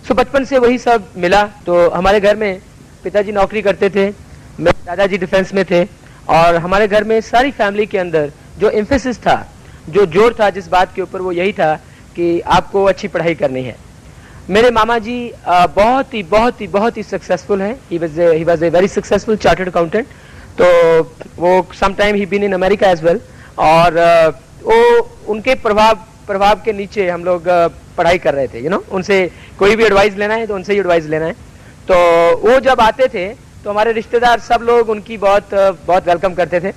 सो बचपन से वही सब मिला। तो हमारे घर में पिताजी नौकरी करते थे, मेरे दादाजी डिफेंस में थे और हमारे घर में सारी फैमिली के अंदर जो एम्फेसिस था, जो जोर था जिस बात के ऊपर, वो यही था कि आपको अच्छी पढ़ाई करनी है। मेरे मामा जी बहुत ही सक्सेसफुल हैं। He was a very successful chartered accountant. तो वो some time he been in America as well. और वो उनके प्रभाव के नीचे हम लोग पढ़ाई कर रहे थे। उनसे कोई भी एडवाइस लेना है तो उनसे ही एडवाइस लेना है। तो वो जब आते थे तो हमारे रिश्तेदार सब लोग उनकी बहुत वेलकम करते थे।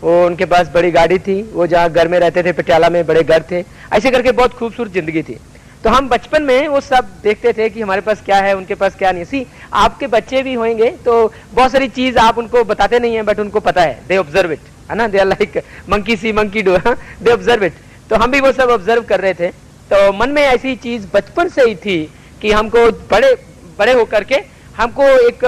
वो उनके पास बड़ी गाड़ी थी, वो जहाँ घर में रहते थे पटियाला में बड़े घर थे, ऐसे करके बहुत खूबसूरत जिंदगी थी। तो हम बचपन में वो सब देखते थे कि हमारे पास क्या है, उनके पास क्या नहीं। सी आपके बच्चे भी होंगे तो बहुत सारी चीज आप उनको बताते नहीं है, बट उनको पता है, दे ऑब्जर्व इट, है ना। They are like monkey see monkey do, they observe it. तो हम भी वो सब ऑब्जर्व कर रहे थे। तो मन में ऐसी चीज बचपन से ही थी कि हमको बड़े होकर के हमको एक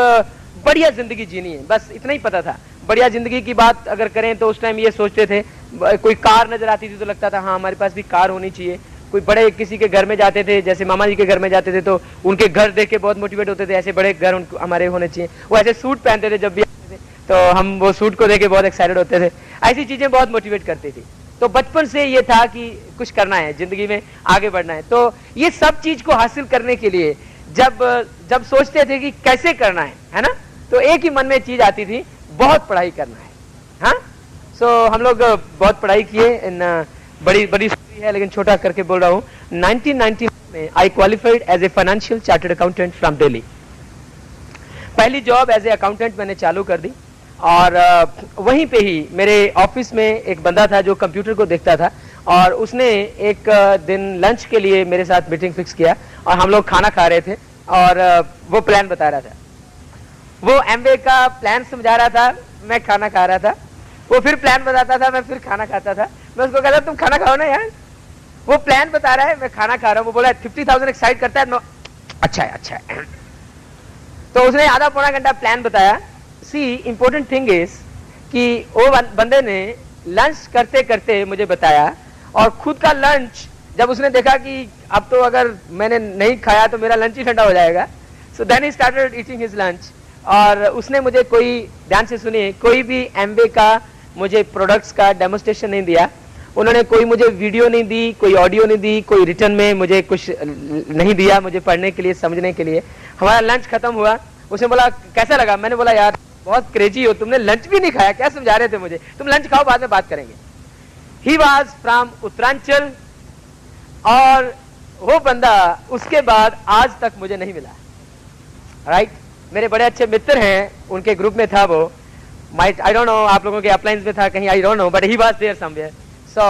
बढ़िया जिंदगी जीनी है, बस इतना ही पता था। बढ़िया जिंदगी की बात अगर करें तो उस टाइम ये सोचते थे, कोई कार नजर आती थी तो लगता था हाँ हमारे पास भी कार होनी चाहिए। कोई बड़े किसी के घर में जाते थे, जैसे मामा जी के घर में जाते थे, तो उनके घर देख के बहुत मोटिवेट होते थे, ऐसे बड़े घर हमारे होने चाहिए। वो ऐसे सूट पहनते थे जब भी आते थे, तो हम वो सूट को देख के बहुत एक्साइटेड होते थे। ऐसी चीजें बहुत मोटिवेट करती थी। तो बचपन से ये था कि कुछ करना है जिंदगी में, आगे बढ़ना है। तो ये सब चीज को हासिल करने के लिए जब सोचते थे कि कैसे करना है ना, तो एक ही मन में चीज आती थी, बहुत पढ़ाई करना है। हाँ, सो हम लोग बहुत पढ़ाई किए। बड़ी स्टोरी है लेकिन छोटा करके बोल रहा हूँ। 1999 में I qualified as a financial chartered accountant from Delhi. पहली जॉब एज ए अकाउंटेंट मैंने चालू कर दी और वहीं पे ही मेरे ऑफिस में एक बंदा था जो कंप्यूटर को देखता था, और उसने एक दिन लंच के लिए मेरे साथ मीटिंग फिक्स किया और हम लोग खाना खा रहे थे और वो प्लान बता रहा था। वो एमवे का प्लान समझा रहा था, मैं खाना खा रहा था। वो फिर प्लान बताता था, मैं फिर खाना खाता था। मैं उसको कहता तुम खाना खाओ ना यार। वो प्लान बता रहा है, मैं खाना खा रहा हूँ। वो बोला 50,000 एक्साइट करता है। अच्छा है। तो उसने आधा पौना घंटा प्लान बताया। सी इंपॉर्टेंट थिंग इज कि वो बंदे ने लंच करते करते मुझे बताया, और खुद का लंच जब उसने देखा कि अब तो अगर मैंने नहीं खाया तो मेरा लंच ही ठंडा हो जाएगा, so then he started eating his lunch. और उसने मुझे कोई, ध्यान से सुनिए, कोई भी एमवे का मुझे प्रोडक्ट्स का डेमोस्ट्रेशन नहीं दिया। उन्होंने कोई मुझे वीडियो नहीं दी, कोई ऑडियो नहीं दी, कोई रिटर्न में मुझे कुछ नहीं दिया मुझे पढ़ने के लिए, समझने के लिए। हमारा लंच खत्म हुआ। उसने बोला कैसा लगा? मैंने बोला यार बहुत क्रेजी हो, तुमने लंच भी नहीं खाया, क्या समझा रहे थे मुझे? तुम लंच खाओ, बाद में बात करेंगे। ही वॉज फ्रॉम उत्तरांचल, और वो बंदा उसके बाद आज तक मुझे नहीं मिला। राइट, मेरे बड़े अच्छे मित्र हैं, उनके ग्रुप में था वो। आई डोंट नो आप लोगों के अपलाइंस में था कहीं, I don't know, but he was there somewhere. So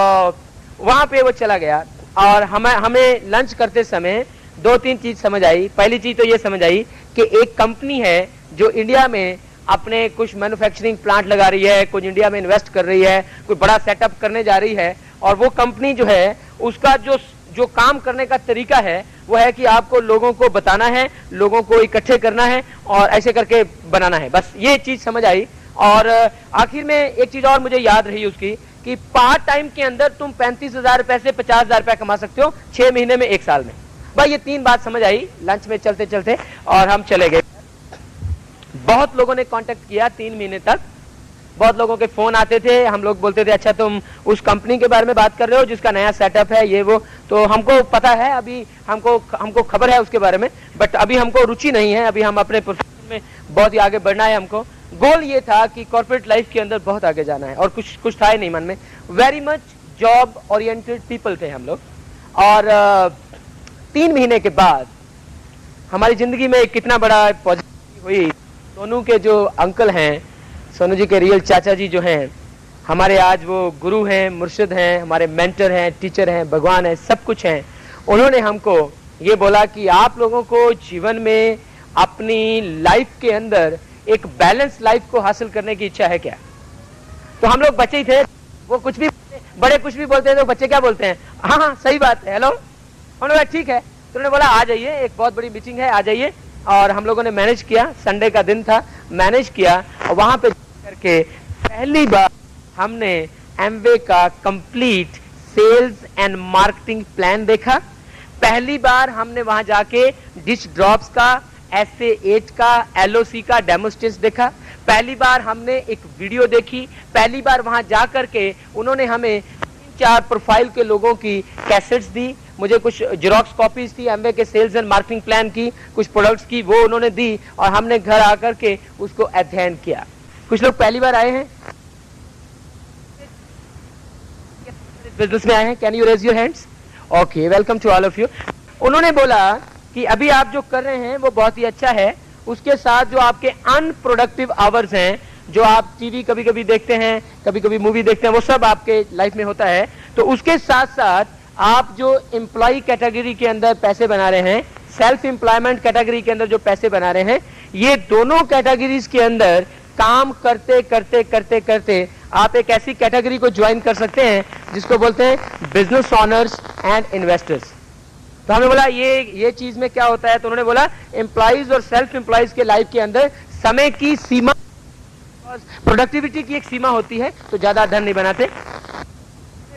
वहां पे वो चला गया और हमें लंच करते समय 2-3 चीज समझ आई। पहली चीज तो ये समझ आई कि एक कंपनी है जो इंडिया में अपने कुछ मैन्युफैक्चरिंग प्लांट लगा रही है, कुछ इंडिया में इन्वेस्ट कर रही है, कोई बड़ा सेटअप करने जा रही है, और वो कंपनी जो है उसका जो काम करने का तरीका है वो है कि आपको लोगों को बताना है, लोगों को इकट्ठे करना है और ऐसे करके बनाना है। बस ये चीज समझ आई। और आखिर में एक चीज और मुझे याद रही उसकी, कि पार्ट टाइम के अंदर तुम 35,000 रुपए से 50,000 रुपए कमा सकते हो 6 महीने में, 1 साल में। भाई ये 3 बात समझ आई लंच में चलते चलते, और हम चले गए। बहुत लोगों ने कांटेक्ट किया 3 महीने तक, बहुत लोगों के फोन आते थे, हम लोग बोलते थे अच्छा तुम उस कंपनी के बारे में बात कर रहे हो जिसका नया सेटअप है ये वो, तो हमको पता है, अभी हमको खबर है उसके बारे में, बट अभी हमको रुचि नहीं है, अभी हम अपने प्रोफेशन में बहुत ही आगे बढ़ना है। हमको गोल ये था कि कॉर्पोरेट लाइफ के अंदर बहुत आगे जाना है, और कुछ था ही नहीं मन में। Very much job oriented people थे हम लोग। और 3 महीने के बाद हमारी जिंदगी में कितना बड़ा पॉजिटिव हुई। सोनू के जो अंकल हैं, सोनू जी के रियल चाचा जी जो हैं, हमारे आज वो गुरु हैं, मुर्शिद हैं, हमारे मेंटर हैं, टीचर हैं, भगवान हैं, सब कुछ हैं। उन्होंने हमको ये बोला कि आप लोगों को जीवन में अपनी लाइफ के अंदर एक बैलेंस लाइफ को हासिल करने की इच्छा है क्या? तो हम लोग बच्चे ही थे, वो कुछ भी बड़े कुछ भी बोलते हैं तो बच्चे क्या बोलते हैं, हाँ हाँ सही बात है, हेलो। उन्होंने बोला ठीक है, तो उन्होंने बोला आ जाइए, एक बहुत बड़ी मीटिंग है, आ जाइए। और हम लोगों ने मैनेज किया, संडे का दिन था, मैनेज किया, और वहां पे करके पहली बार हमने एमवे का complete sales and marketing plan देखा। पहली बार हमने वहां जाके डिश ड्रॉप्स का, SA8 का, LOC का डेमोस्ट्रेशन देखा। पहली बार हमने एक वीडियो देखी। पहली बार वहां जाकर के उन्होंने हमें 3-4 प्रोफाइल के लोगों की कैसेट्स दी। मुझे कुछ जेरोक्स कॉपीज थी एमवे के सेल्स एंड मार्केटिंग प्लान की, कुछ प्रोडक्ट्स की, वो उन्होंने दी, और हमने घर आकर के उसको अध्ययन किया। कुछ लोग पहली बार आए हैं बिजनेस में आए हैं, can you raise your hands? Okay, welcome to all of you. उन्होंने बोला कि अभी आप जो कर रहे हैं वो बहुत ही अच्छा है, उसके साथ जो आपके अनप्रोडक्टिव आवर्स हैं, जो आप टीवी कभी कभी देखते हैं, कभी कभी मूवी देखते हैं, वो सब आपके लाइफ में होता है, तो उसके साथ साथ आप जो एम्प्लॉय कैटेगरी के अंदर पैसे बना रहे हैं, सेल्फ एम्प्लॉयमेंट कैटेगरी के अंदर जो पैसे बना रहे हैं, ये दोनों कैटेगरीज के अंदर काम करते करते करते करते आप एक ऐसी कैटेगरी को ज्वाइन कर सकते हैं जिसको बोलते हैं बिजनेस ओनर्स एंड इन्वेस्टर्स। तो हमने बोला ये चीज में क्या होता है, तो उन्होंने बोला एम्प्लॉइज और सेल्फ एम्प्लॉइज के लाइफ के अंदर समय की सीमा, प्रोडक्टिविटी की एक सीमा होती है, तो ज्यादा धन नहीं बनाते।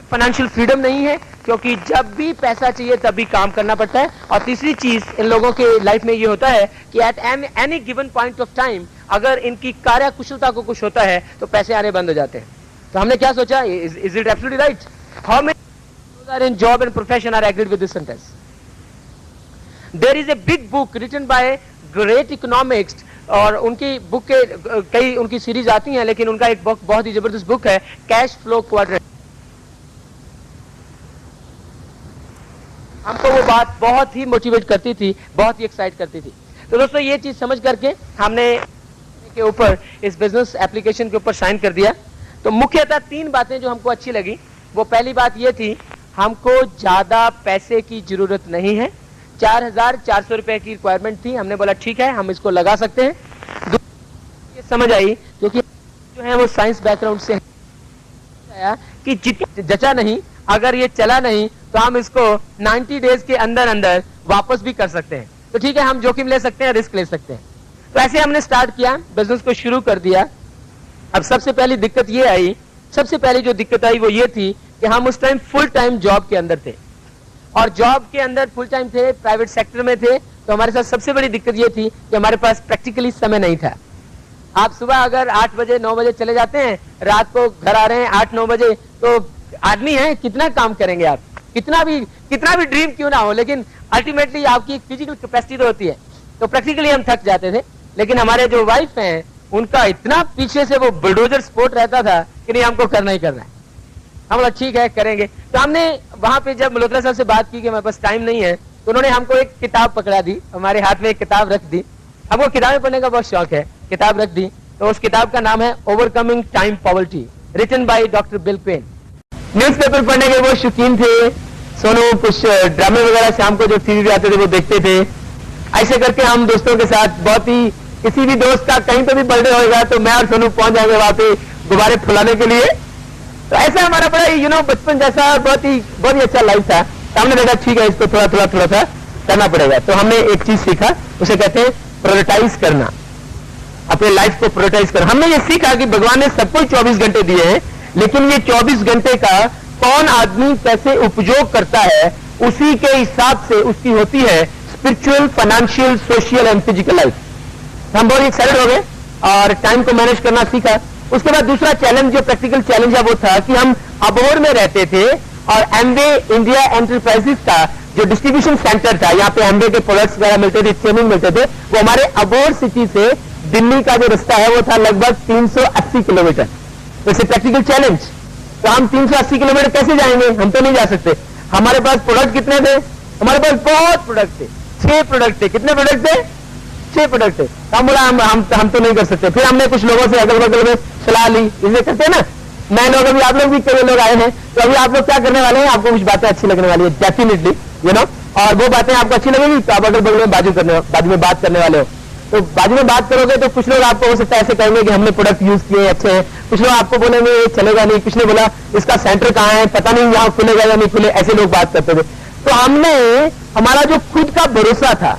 फाइनेंशियल फ्रीडम नहीं है, क्योंकि जब भी पैसा चाहिए तभी काम करना पड़ता है। और तीसरी चीज इन लोगों के लाइफ में ये होता है कि at any given point of time अगर इनकी कार्य कुशलता को कुछ होता है तो पैसे आने बंद हो जाते हैं। तो हमने क्या सोचा, is it absolutely right? How many are in job and profession are agreed with this sentence? There is a big book written by great economics, और उनकी बुक के कई उनकी सीरीज आती हैं, लेकिन उनका एक बुक बहुत ही जबरदस्त बुक है, कैश फ्लो क्वाड्रेंट। हमको वो बात बहुत ही मोटिवेट करती थी, बहुत ही एक्साइट करती थी। तो दोस्तों ये चीज समझ करके हमने के ऊपर इस बिजनेस एप्लीकेशन के ऊपर साइन कर दिया। तो मुख्यतः 3 बातें जो हमको अच्छी लगी, वो पहली बात ये थी, हमको ज्यादा पैसे की जरूरत नहीं है। 4,400 रुपए की रिक्वायरमेंट थी, हमने बोला ठीक है हम इसको लगा सकते हैं। ये समझ आई क्योंकि जो है वो साइंस बैकग्राउंड से है कि जितना जचा नहीं, अगर ये चला नहीं तो हम इसको 90 डेज के अंदर अंदर वापस भी कर सकते हैं। तो ठीक है, हम जोखिम ले सकते हैं, रिस्क ले सकते हैं। तो ऐसे हमने स्टार्ट किया, बिजनेस को शुरू कर दिया। अब सबसे पहली दिक्कत ये आई, सबसे पहली जो दिक्कत आई वो ये थी कि हम उस टाइम फुल टाइम जॉब के अंदर थे, और जॉब के अंदर फुल टाइम थे, प्राइवेट सेक्टर में थे। तो हमारे साथ सबसे बड़ी दिक्कत ये थी कि हमारे पास प्रैक्टिकली समय नहीं था। आप सुबह अगर 8 बजे 9 बजे चले जाते हैं, रात को घर आ रहे हैं 8-9 बजे, तो आदमी है, कितना काम करेंगे आप, कितना भी ड्रीम क्यों ना हो, लेकिन अल्टीमेटली आपकी एक फिजिकल कैपेसिटी तो होती है। तो प्रैक्टिकली हम थक जाते थे। लेकिन हमारे जो वाइफ हैं, उनका इतना पीछे से वो बुलडोजर सपोर्ट रहता था कि नहीं हमको करना ही करना है। हम बोला ठीक है करेंगे। तो हमने वहां पे जब मल्होत्रा साहब से बात की कि हमारे पास टाइम नहीं है, तो उन्होंने हमको एक किताब पकड़ा दी, हमारे हाथ में एक किताब रख दी। हमको किताबें पढ़ने का बहुत शौक है, किताब रख दी। तो उस किताब का नाम है overcoming time poverty, written by doctor Bill Payne. Newspaper पढ़ने के वो शौकीन थे। सोनू कुछ ड्रामे वगैरह शाम को जो टीवी आते थे वो देखते थे। ऐसे करके हम दोस्तों के साथ बहुत ही, किसी भी दोस्त का कहीं पे भी बर्थडे होगा तो मैं और सोनू पहुंच जाएंगे वहां पे गुब्बारे फुलाने के लिए। तो ऐसा हमारा बड़ा बचपन जैसा बहुत ही अच्छा लाइफ था। तो हमने देखा ठीक है इसको थोड़ा सा करना पड़ेगा। तो हमने एक चीज सीखा, उसे कहते हैं प्रायोरिटाइज करना, अपने लाइफ को प्रायोरिटाइज करना। हमने ये सीखा कि भगवान ने सबको 24 घंटे दिए हैं, लेकिन ये 24 घंटे का कौन आदमी कैसे उपयोग करता है, उसी के हिसाब से उसकी होती है spiritual, financial, social and physical life. हम बहुत एक्साइटेड हो गए और टाइम को मैनेज करना सीखा। उसके बाद दूसरा चैलेंज, जो प्रैक्टिकल चैलेंज है, वो था कि हम अबोहर में रहते थे और एमवे इंडिया एंटरप्राइजेस का जो डिस्ट्रीब्यूशन सेंटर था, यहाँ पे एमवे के प्रोडक्ट्स वगैरह मिलते थे, ट्रेनिंग मिलते थे, वो हमारे अबोहर सिटी से दिल्ली का जो रास्ता है वो था लगभग 380 किलोमीटर। तो इट्स प्रैक्टिकल चैलेंज। तो हम 380 किलोमीटर कैसे जाएंगे? हम तो नहीं जा सकते। हमारे पास प्रोडक्ट कितने थे? हमारे पास बहुत प्रोडक्ट थे, 6 प्रोडक्ट थे। कितने प्रोडक्ट थे? 6 प्रोडक्ट थे। हम बोला हम तो नहीं कर सकते। फिर हमने कुछ लोगों से अगल बगल में सलाह ली, इसे करते हैं ना, नए लोग, अभी आप लोग भी कई लोग आए हैं, तो अभी आप लोग क्या करने वाले हैं, आपको कुछ बातें अच्छी लगने वाली है डेफिनेटली, यू नो, और वो बातें आपको अच्छी लगेगी तो आप अगल बगल में बाजू में बात करने वाले हो। तो बाजू में बात करोगे तो कुछ लोग आपको हो सकता है ऐसे कहेंगे कि हमने प्रोडक्ट यूज किए अच्छे हैं, कुछ लोग आपको बोलेंगे ये चलेगा नहीं, कुछ ने बोला इसका सेंटर कहाँ है, पता नहीं यहाँ खुलेगा या नहीं खुले, ऐसे लोग बात करते थे। तो हमने हमारा जो खुद का भरोसा था,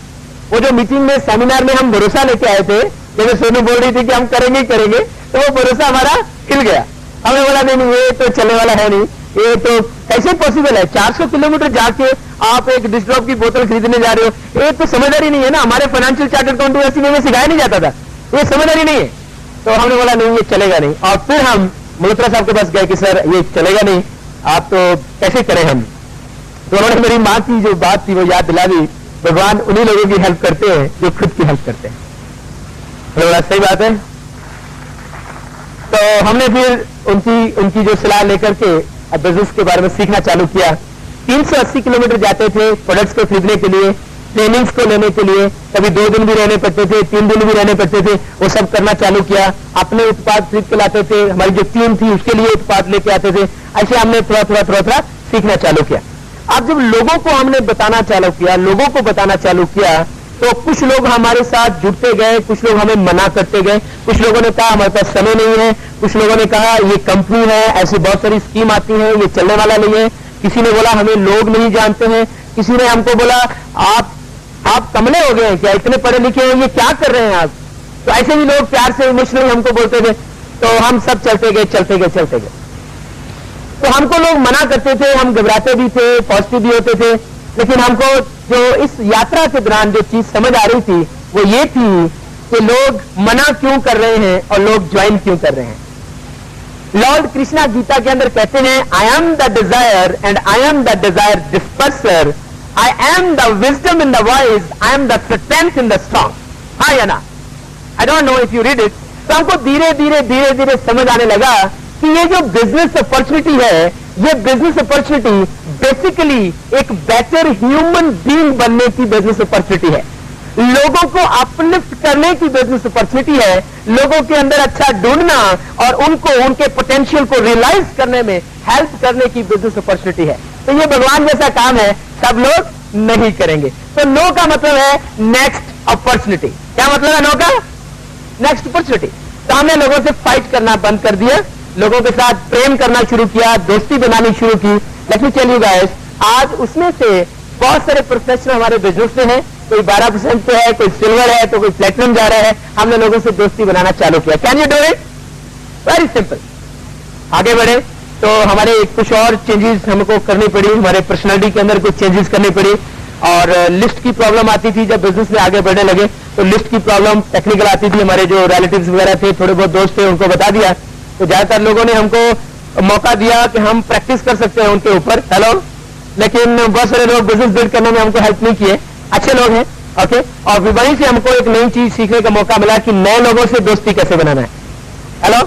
वो जो मीटिंग में, सेमिनार में हम भरोसा लेके आए थे, जैसे सोनू बोल रही थी कि हम करेंगे करेंगे, तो वो भरोसा हमारा हिल गया। हमने बोला नहीं ये तो चलने वाला है नहीं, ये तो कैसे पॉसिबल है, 400 किलोमीटर जाके आप एक डिस्ट्रॉप की बोतल खरीदने जा रहे हो, ये तो समझदारी नहीं है ना। हमारे फाइनेंशियल चार्टर्ड अकाउंटेंसी में सिखाया नहीं जाता था, ये समझदारी नहीं है। तो हमने बोला नहीं ये चलेगा नहीं, और फिर हम मल्होत्रा साहब के पास गए कि सर ये चलेगा नहीं, आप तो कैसे करें हम। तो उन्होंने मेरी माँ की जो बात थी वो याद दिला दी, भगवान उन्हीं लोगों की हेल्प करते हैं जो खुद की हेल्प करते हैं। तो बड़ा सही बात है। तो हमने फिर उनकी जो सलाह लेकर के बिजनेस के बारे में सीखना चालू किया। 380 किलोमीटर जाते थे प्रोडक्ट्स को खरीदने के लिए, ट्रेनिंग्स को लेने के लिए, कभी 2 दिन भी रहने पड़ते थे, 3 दिन भी रहने पड़ते थे, वो सब करना चालू किया। अपने उत्पाद खरीद के लाते थे, हमारी जो टीम थी उसके लिए उत्पाद लेके आते थे। ऐसे हमने थोड़ा सीखना चालू किया। अब जब लोगों को हमने बताना चालू किया, तो कुछ लोग हमारे साथ जुड़ते गए, कुछ लोग हमें मना करते गए, कुछ लोगों ने कहा हमारे पास समय नहीं है, कुछ लोगों ने कहा ये कंपनी है, ऐसी बहुत सारी स्कीम आती है, ये चलने वाला नहीं है। किसी ने बोला हमें लोग नहीं जानते हैं, किसी ने हमको बोला आप कमले हो गए हैं क्या, इतने पढ़े लिखे हैं, ये क्या कर रहे हैं आप। तो ऐसे भी लोग प्यार से इमोशनली हमको बोलते थे। तो हम सब चलते गए। तो हमको लोग मना करते थे, हम घबराते भी थे, पॉजिटिव भी होते थे, लेकिन हमको जो इस यात्रा के दौरान जो चीज समझ आ रही थी वो ये थी कि लोग मना क्यों कर रहे हैं और लोग ज्वाइन क्यों कर रहे हैं। लॉर्ड कृष्णा गीता के अंदर कहते हैं, I am the desire and I am the desire disperser, I am the wisdom in the wise, I am the strength in the strong. हाँ या ना? I don't know if you read it. तो हमको धीरे धीरे समझ आने लगा कि ये जो बिजनेस अपॉर्चुनिटी है, ये बिजनेस अपॉर्चुनिटी बेसिकली एक बेटर ह्यूमन बीइंग बनने की बिजनेस अपॉर्चुनिटी है, लोगों को अपलिफ्ट करने की बिजनेस अपॉर्चुनिटी है, लोगों के अंदर अच्छा ढूंढना और उनको उनके पोटेंशियल को रियलाइज करने में हेल्प करने की बिजनेस अपॉर्चुनिटी है। तो ये भगवान जैसा काम है, सब लोग नहीं करेंगे। तो नो का मतलब है नेक्स्ट अपॉर्चुनिटी। क्या मतलब है नो का? Next opportunity. तो हमने लोगों से फाइट करना बंद कर दिया, लोगों के साथ प्रेम करना शुरू किया, दोस्ती बनानी शुरू की। Let me tell you guys, आज उसमें से बहुत सारे प्रोफेशनल हमारे बिजनेस में हैं, कोई 12% पे है, कोई सिल्वर है, तो कोई प्लेटिनम जा रहा है। हमने लोगों से दोस्ती बनाना चालू किया। Can you do it? Very simple. आगे बढ़े तो हमारे कुछ और चेंजेस हमको करनी पड़ी, हमारे पर्सनालिटी के अंदर कुछ चेंजेस करनी पड़ी। और लिस्ट की प्रॉब्लम आती थी जब बिजनेस में आगे बढ़ने लगे, तो लिस्ट की प्रॉब्लम टेक्निकल आती थी। हमारे जो रिलेटिव्स वगैरह थे, थोड़े बहुत दोस्त थे, उनको बता दिया, तो ज्यादातर लोगों ने हमको मौका दिया कि हम प्रैक्टिस कर सकते हैं उनके ऊपर। हेलो, लेकिन बहुत सारे लोग बिजनेस बिल्ड करने में हमको हेल्प नहीं किए। अच्छे लोग हैं, ओके, और वहीं से हमको एक नई चीज सीखने का मौका मिला कि नए लोगों से दोस्ती कैसे बनाना है। हेलो,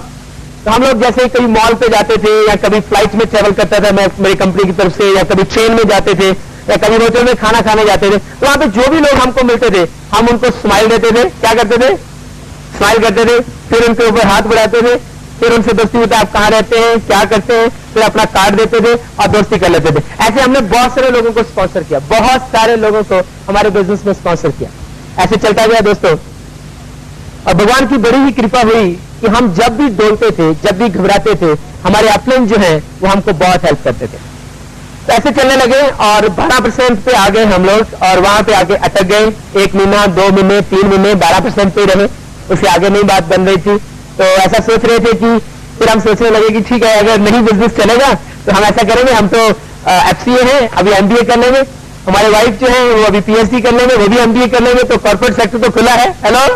तो हम लोग जैसे कभी मॉल पे जाते थे, या कभी फ्लाइट में ट्रेवल करता था मैं मेरी कंपनी की तरफ से, या कभी ट्रेन में जाते थे, या कभी होटल में खाना खाने जाते थे, तो वहां पे जो भी लोग हमको मिलते थे हम उनको स्माइल देते थे। क्या करते थे? स्माइल करते थे, फिर उनके ऊपर हाथ बढ़ाते थे, फिर उनसे दोस्ती होती है, आप कहाँ रहते हैं, क्या करते हैं, फिर अपना कार्ड देते थे और दोस्ती कर लेते थे। ऐसे हमने बहुत सारे लोगों को स्पॉन्सर किया, बहुत सारे लोगों को हमारे बिजनेस में स्पॉन्सर किया। ऐसे चलता गया दोस्तों, और भगवान की बड़ी ही कृपा हुई कि हम जब भी डोलते थे, जब भी घबराते थे, हमारे अपलाइन जो है वो हमको बहुत हेल्प करते थे। तो ऐसे चलने लगे और 12% पे आ गए हम लोग, और वहां पे आके अटक गए। 1 महीना, 2 महीने, 3 महीने 12% पे रहे, उससे आगे नहीं बात बन रही थी। तो ऐसा सोच रहे थे कि फिर हम सोचने लगे कि ठीक है, अगर नहीं बिजनेस चलेगा तो हम ऐसा करेंगे, हम तो FCA हैं, अभी MBA कर लेंगे, हमारे वाइफ जो है वो अभी PhD कर लेंगे, वो भी MBA कर लेंगे, तो कॉर्पोरेट सेक्टर तो खुला है। हेलो,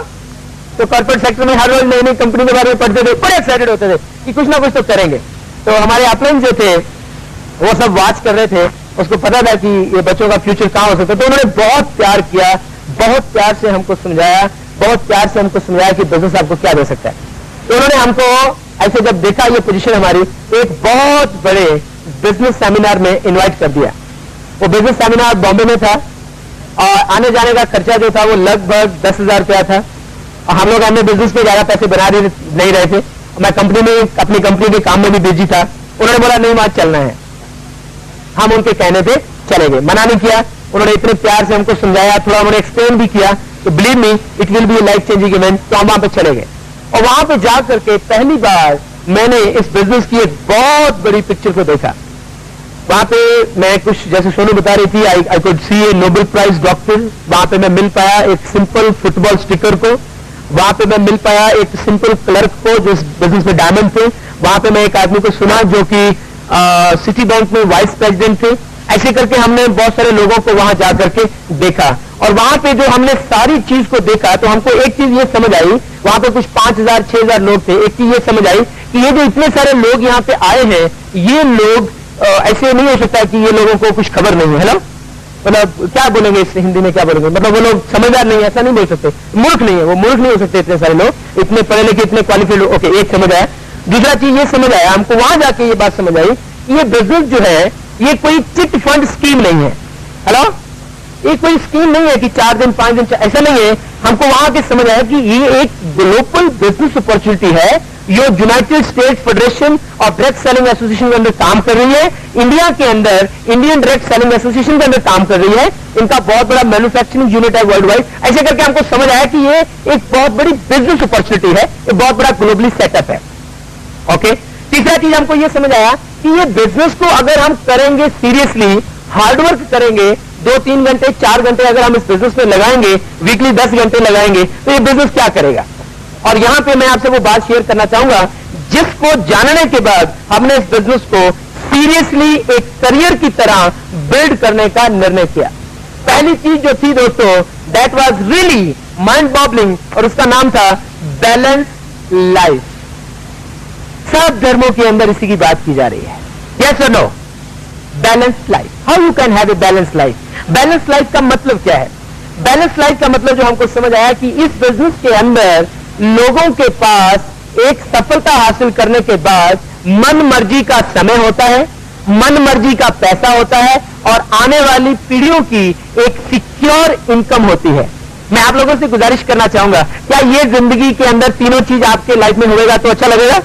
तो कॉर्पोरेट सेक्टर में हर रोज नई नई कंपनी के बारे में पढ़ते थे, बड़े एक्साइटेड होते थे कि कुछ ना कुछ तो करेंगे। तो हमारे अपलाइन जो थे वो सब वॉच कर रहे थे, उसको पता था कि ये बच्चों का फ्यूचर कहाँ हो सकता है, तो उन्होंने बहुत प्यार किया, बहुत प्यार से हमको समझाया, बहुत प्यार से हमको समझाया कि बिजनेस आपको क्या दे सकता है। तो उन्होंने हमको ऐसे जब देखा ये पोजीशन हमारी, एक बहुत बड़े बिजनेस सेमिनार में इनवाइट कर दिया। वो बिजनेस सेमिनार बॉम्बे में था और आने जाने का खर्चा जो था वो लगभग 10,000 रुपया था। और हम लोग हमने बिजनेस में ज्यादा पैसे बना नहीं रहे थे, मैं कंपनी में अपनी कंपनी के काम में भी बिजी था। उन्होंने बोला नहीं आज चलना है, हम उनके कहने पे चले गए, मना नहीं किया। उन्होंने इतने प्यार से हमको समझाया, थोड़ा उन्होंने एक्सप्लेन भी किया, तो believe me it will be life changing event. तो हम वहां पे चले गए और वहां पे जा करके पहली बार मैंने इस बिजनेस की एक बहुत बड़ी पिक्चर को देखा। वहां पे मैं कुछ जैसे सोनू बता रही थी, I could see a Nobel prize doctor, वहां पे मैं मिल पाया एक सिंपल फुटबॉल स्टिकर को, वहां पे मैं मिल पाया एक सिंपल क्लर्क को जो बिजनेस में डायमंड थे, वहां पे मैं एक आदमी को सुना जो कि सिटी बैंक में वाइस प्रेसिडेंट थे। ऐसे करके हमने बहुत सारे लोगों को वहां जाकर के देखा और वहां पे जो हमने सारी चीज को देखा तो हमको एक चीज ये समझ आई, वहां पे कुछ 5,000 6,000 लोग थे। एक चीज ये समझ आई कि ये जो इतने सारे लोग यहाँ पे आए हैं, ये लोग ऐसे नहीं हो सकता कि ये लोगों को कुछ खबर नहीं है ना, मतलब क्या बोलेंगे इस हिंदी में, क्या बोलेंगे, मतलब वो लोग समझदार नहीं है, ऐसा नहीं बोल सकते, मूर्ख नहीं है, वो मूर्ख नहीं हो सकते इतने सारे लोग, इतने पढ़े लिखे, इतने क्वालिफाइड। ओके, एक समझ आया। दूसरा चीज ये समझ आया हमको, वहां जाके ये बात समझ आई कि ये बिजनेस जो है ये कोई चिट फंड स्कीम नहीं है। हेलो, ये कोई स्कीम नहीं है कि 4 दिन 5 दिन, ऐसा नहीं है। हमको वहां के समझ आया कि ये एक ग्लोबल बिजनेस अपॉर्चुनिटी है, जो United state federation of direct selling association के अंदर काम कर रही है, इंडिया के अंदर इंडियन डायरेक्ट सेलिंग एसोसिएशन के अंदर काम कर रही है, इनका बहुत बड़ा मैन्युफैक्चरिंग यूनिट है वर्ल्ड वाइड। ऐसे करके हमको समझ आया कि ये एक बहुत बड़ी बिजनेस अपॉर्चुनिटी है, एक बहुत बड़ा ग्लोबली सेटअप है। ओके, तीसरा चीज हमको ये समझ आया कि ये बिजनेस को अगर हम करेंगे सीरियसली, हार्डवर्क करेंगे, 2-3 घंटे 4 घंटे अगर हम इस बिजनेस में लगाएंगे, वीकली 10 घंटे लगाएंगे, तो ये बिजनेस क्या करेगा। और यहां पे मैं आपसे वो बात शेयर करना चाहूंगा जिसको जानने के बाद हमने इस बिजनेस को सीरियसली एक करियर की तरह बिल्ड करने का निर्णय किया। पहली चीज जो थी दोस्तों, that was really mind boggling, और उसका नाम था बैलेंस लाइफ। सब धर्मों के अंदर इसी की बात की जा रही है, यस और no, balance life. How you can have a balance life. Balance life का मतलब क्या है। बैलेंस लाइफ का मतलब जो हमको समझ आया कि इस बिजनेस के अंदर लोगों के पास एक सफलता हासिल करने के बाद मन मर्जी का समय होता है, मन मर्जी का पैसा होता है, और आने वाली पीढ़ियों की एक सिक्योर इनकम होती है। मैं आप लोगों से गुजारिश करना चाहूंगा, क्या ये जिंदगी के अंदर तीनों चीज आपके लाइफ में होगा तो अच्छा लगेगा।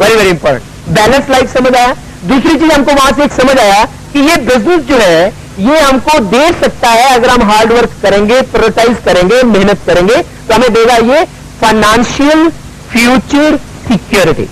Very very important, balance life समझ आया। दूसरी चीज हमको वहां से एक समझ आया कि ये बिजनेस जो है ये हमको दे सकता है, अगर हम हार्ड वर्क करेंगे, प्रायोरिटाइज करेंगे, मेहनत करेंगे, तो हमें देगा ये financial future security.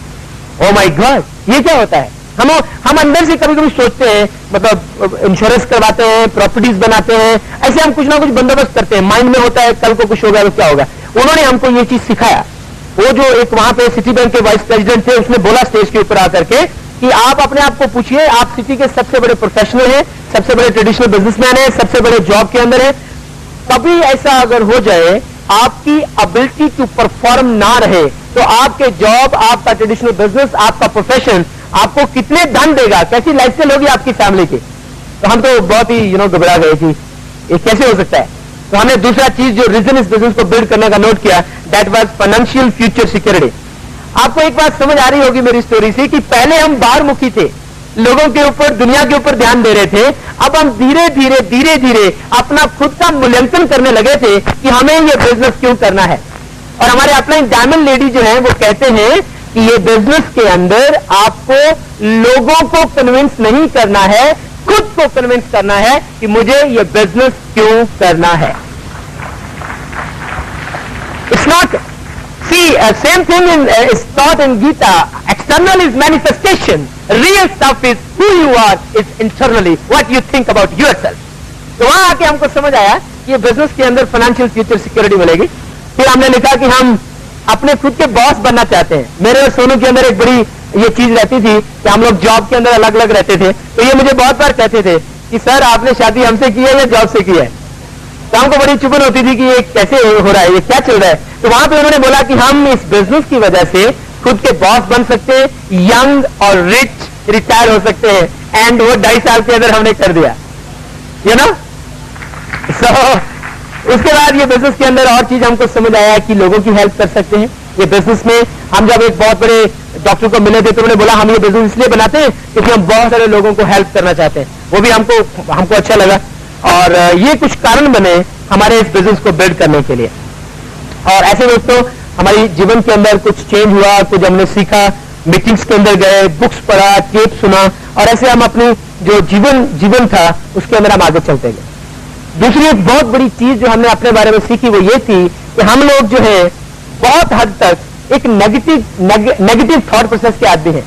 Oh my God, ये क्या होता है। हम अंदर से कभी कभी सोचते हैं, मतलब इंश्योरेंस करवाते हैं, प्रॉपर्टीज बनाते हैं, ऐसे हम कुछ ना कुछ बंदोबस्त करते हैं, माइंड में होता है कल को कुछ होगा तो क्या होगा। उन्होंने हमको ये चीज सिखाया। वो जो एक वहां पे सिटी बैंक के वाइस प्रेसिडेंट थे, उसने बोला स्टेज के ऊपर आकर के कि आप अपने आप को पूछिए, आप सिटी के सबसे बड़े प्रोफेशनल हैं, सबसे बड़े ट्रेडिशनल बिजनेसमैन हैं, सबसे बड़े जॉब के अंदर हैं, कभी ऐसा अगर हो जाए आपकी एबिलिटी टू परफॉर्म ना रहे, तो आपके जॉब, आपका ट्रेडिशनल बिजनेस, आपका प्रोफेशन आपको कितने धन देगा, कैसी लाइफस्टाइल होगी आपकी फैमिली की। तो हम तो बहुत ही घबरा गए कि ये कैसे हो सकता है। तो हमने दूसरा चीज जो रीजन इस बिजनेस को बिल्ड करने का नोट किया, that was financial future security. आपको एक बात समझ आ रही होगी मेरी स्टोरी से कि पहले हम बाहर मुखी थे, लोगों के ऊपर, दुनिया के ऊपर ध्यान दे रहे थे। अब हम धीरे धीरे अपना खुद का मूल्यांकन करने लगे थे कि हमें ये बिजनेस क्यों करना है। और हमारे अपने डायमंड लेडी जो है वो कहते हैं कि ये बिजनेस के अंदर आपको लोगों को कन्विंस नहीं करना है, खुद को कन्विंस करना है कि मुझे ये बिजनेस क्यों करना है। It's not, see, same thing is taught in Gita. External is manifestation. Real stuff is who you are, is internally what you think about yourself. तो वहां आके हमको समझ आया कि ये बिजनेस के अंदर फाइनेंशियल फ्यूचर सिक्योरिटी मिलेगी। फिर हमने लिखा कि हम अपने खुद के बॉस बनना चाहते हैं। मेरे और सोनू के अंदर एक बड़ी ये चीज रहती थी कि हम लोग जॉब के अंदर अलग अलग रहते थे, तो ये मुझे बहुत बार कहते थे कि सर आपने शादी हमसे की है या जॉब से की है। तो हमको बड़ी चुभन होती थी कि ये कैसे हो रहा है, ये क्या चल रहा है। तो वहां पे उन्होंने बोला कि हम इस बिजनेस की वजह से खुद के बॉस बन सकते हैं, यंग और रिच रिटायर हो सकते हैं, एंड वो 2.5 साल के अंदर हमने कर दिया, यू नो। सो उसके बाद ये बिजनेस के अंदर और चीज हमको समझ आया कि लोगों की हेल्प कर सकते हैं। ये बिजनेस में हम जब एक बहुत बड़े डॉक्टर को मिले थे तो उन्होंने बोला हम ये बिजनेस इसलिए बनाते हैं क्योंकि हम बहुत सारे लोगों को हेल्प करना चाहते हैं। वो भी हमको अच्छा लगा, और ये कुछ कारण बने हमारे इस बिजनेस को बिल्ड करने के लिए। और ऐसे दोस्तों हमारी जीवन के अंदर कुछ चेंज हुआ, कुछ हमने सीखा, मीटिंग्स के अंदर गए, बुक्स पढ़ा, टेप सुना, और ऐसे हम अपनी जो जीवन था उसके अंदर हम आगे चलते गए। दूसरी एक बहुत बड़ी चीज जो हमने अपने बारे में सीखी वो ये थी कि हम लोग जो है बहुत हद तक एक नेगेटिव थॉट प्रोसेस के आदमी हैं।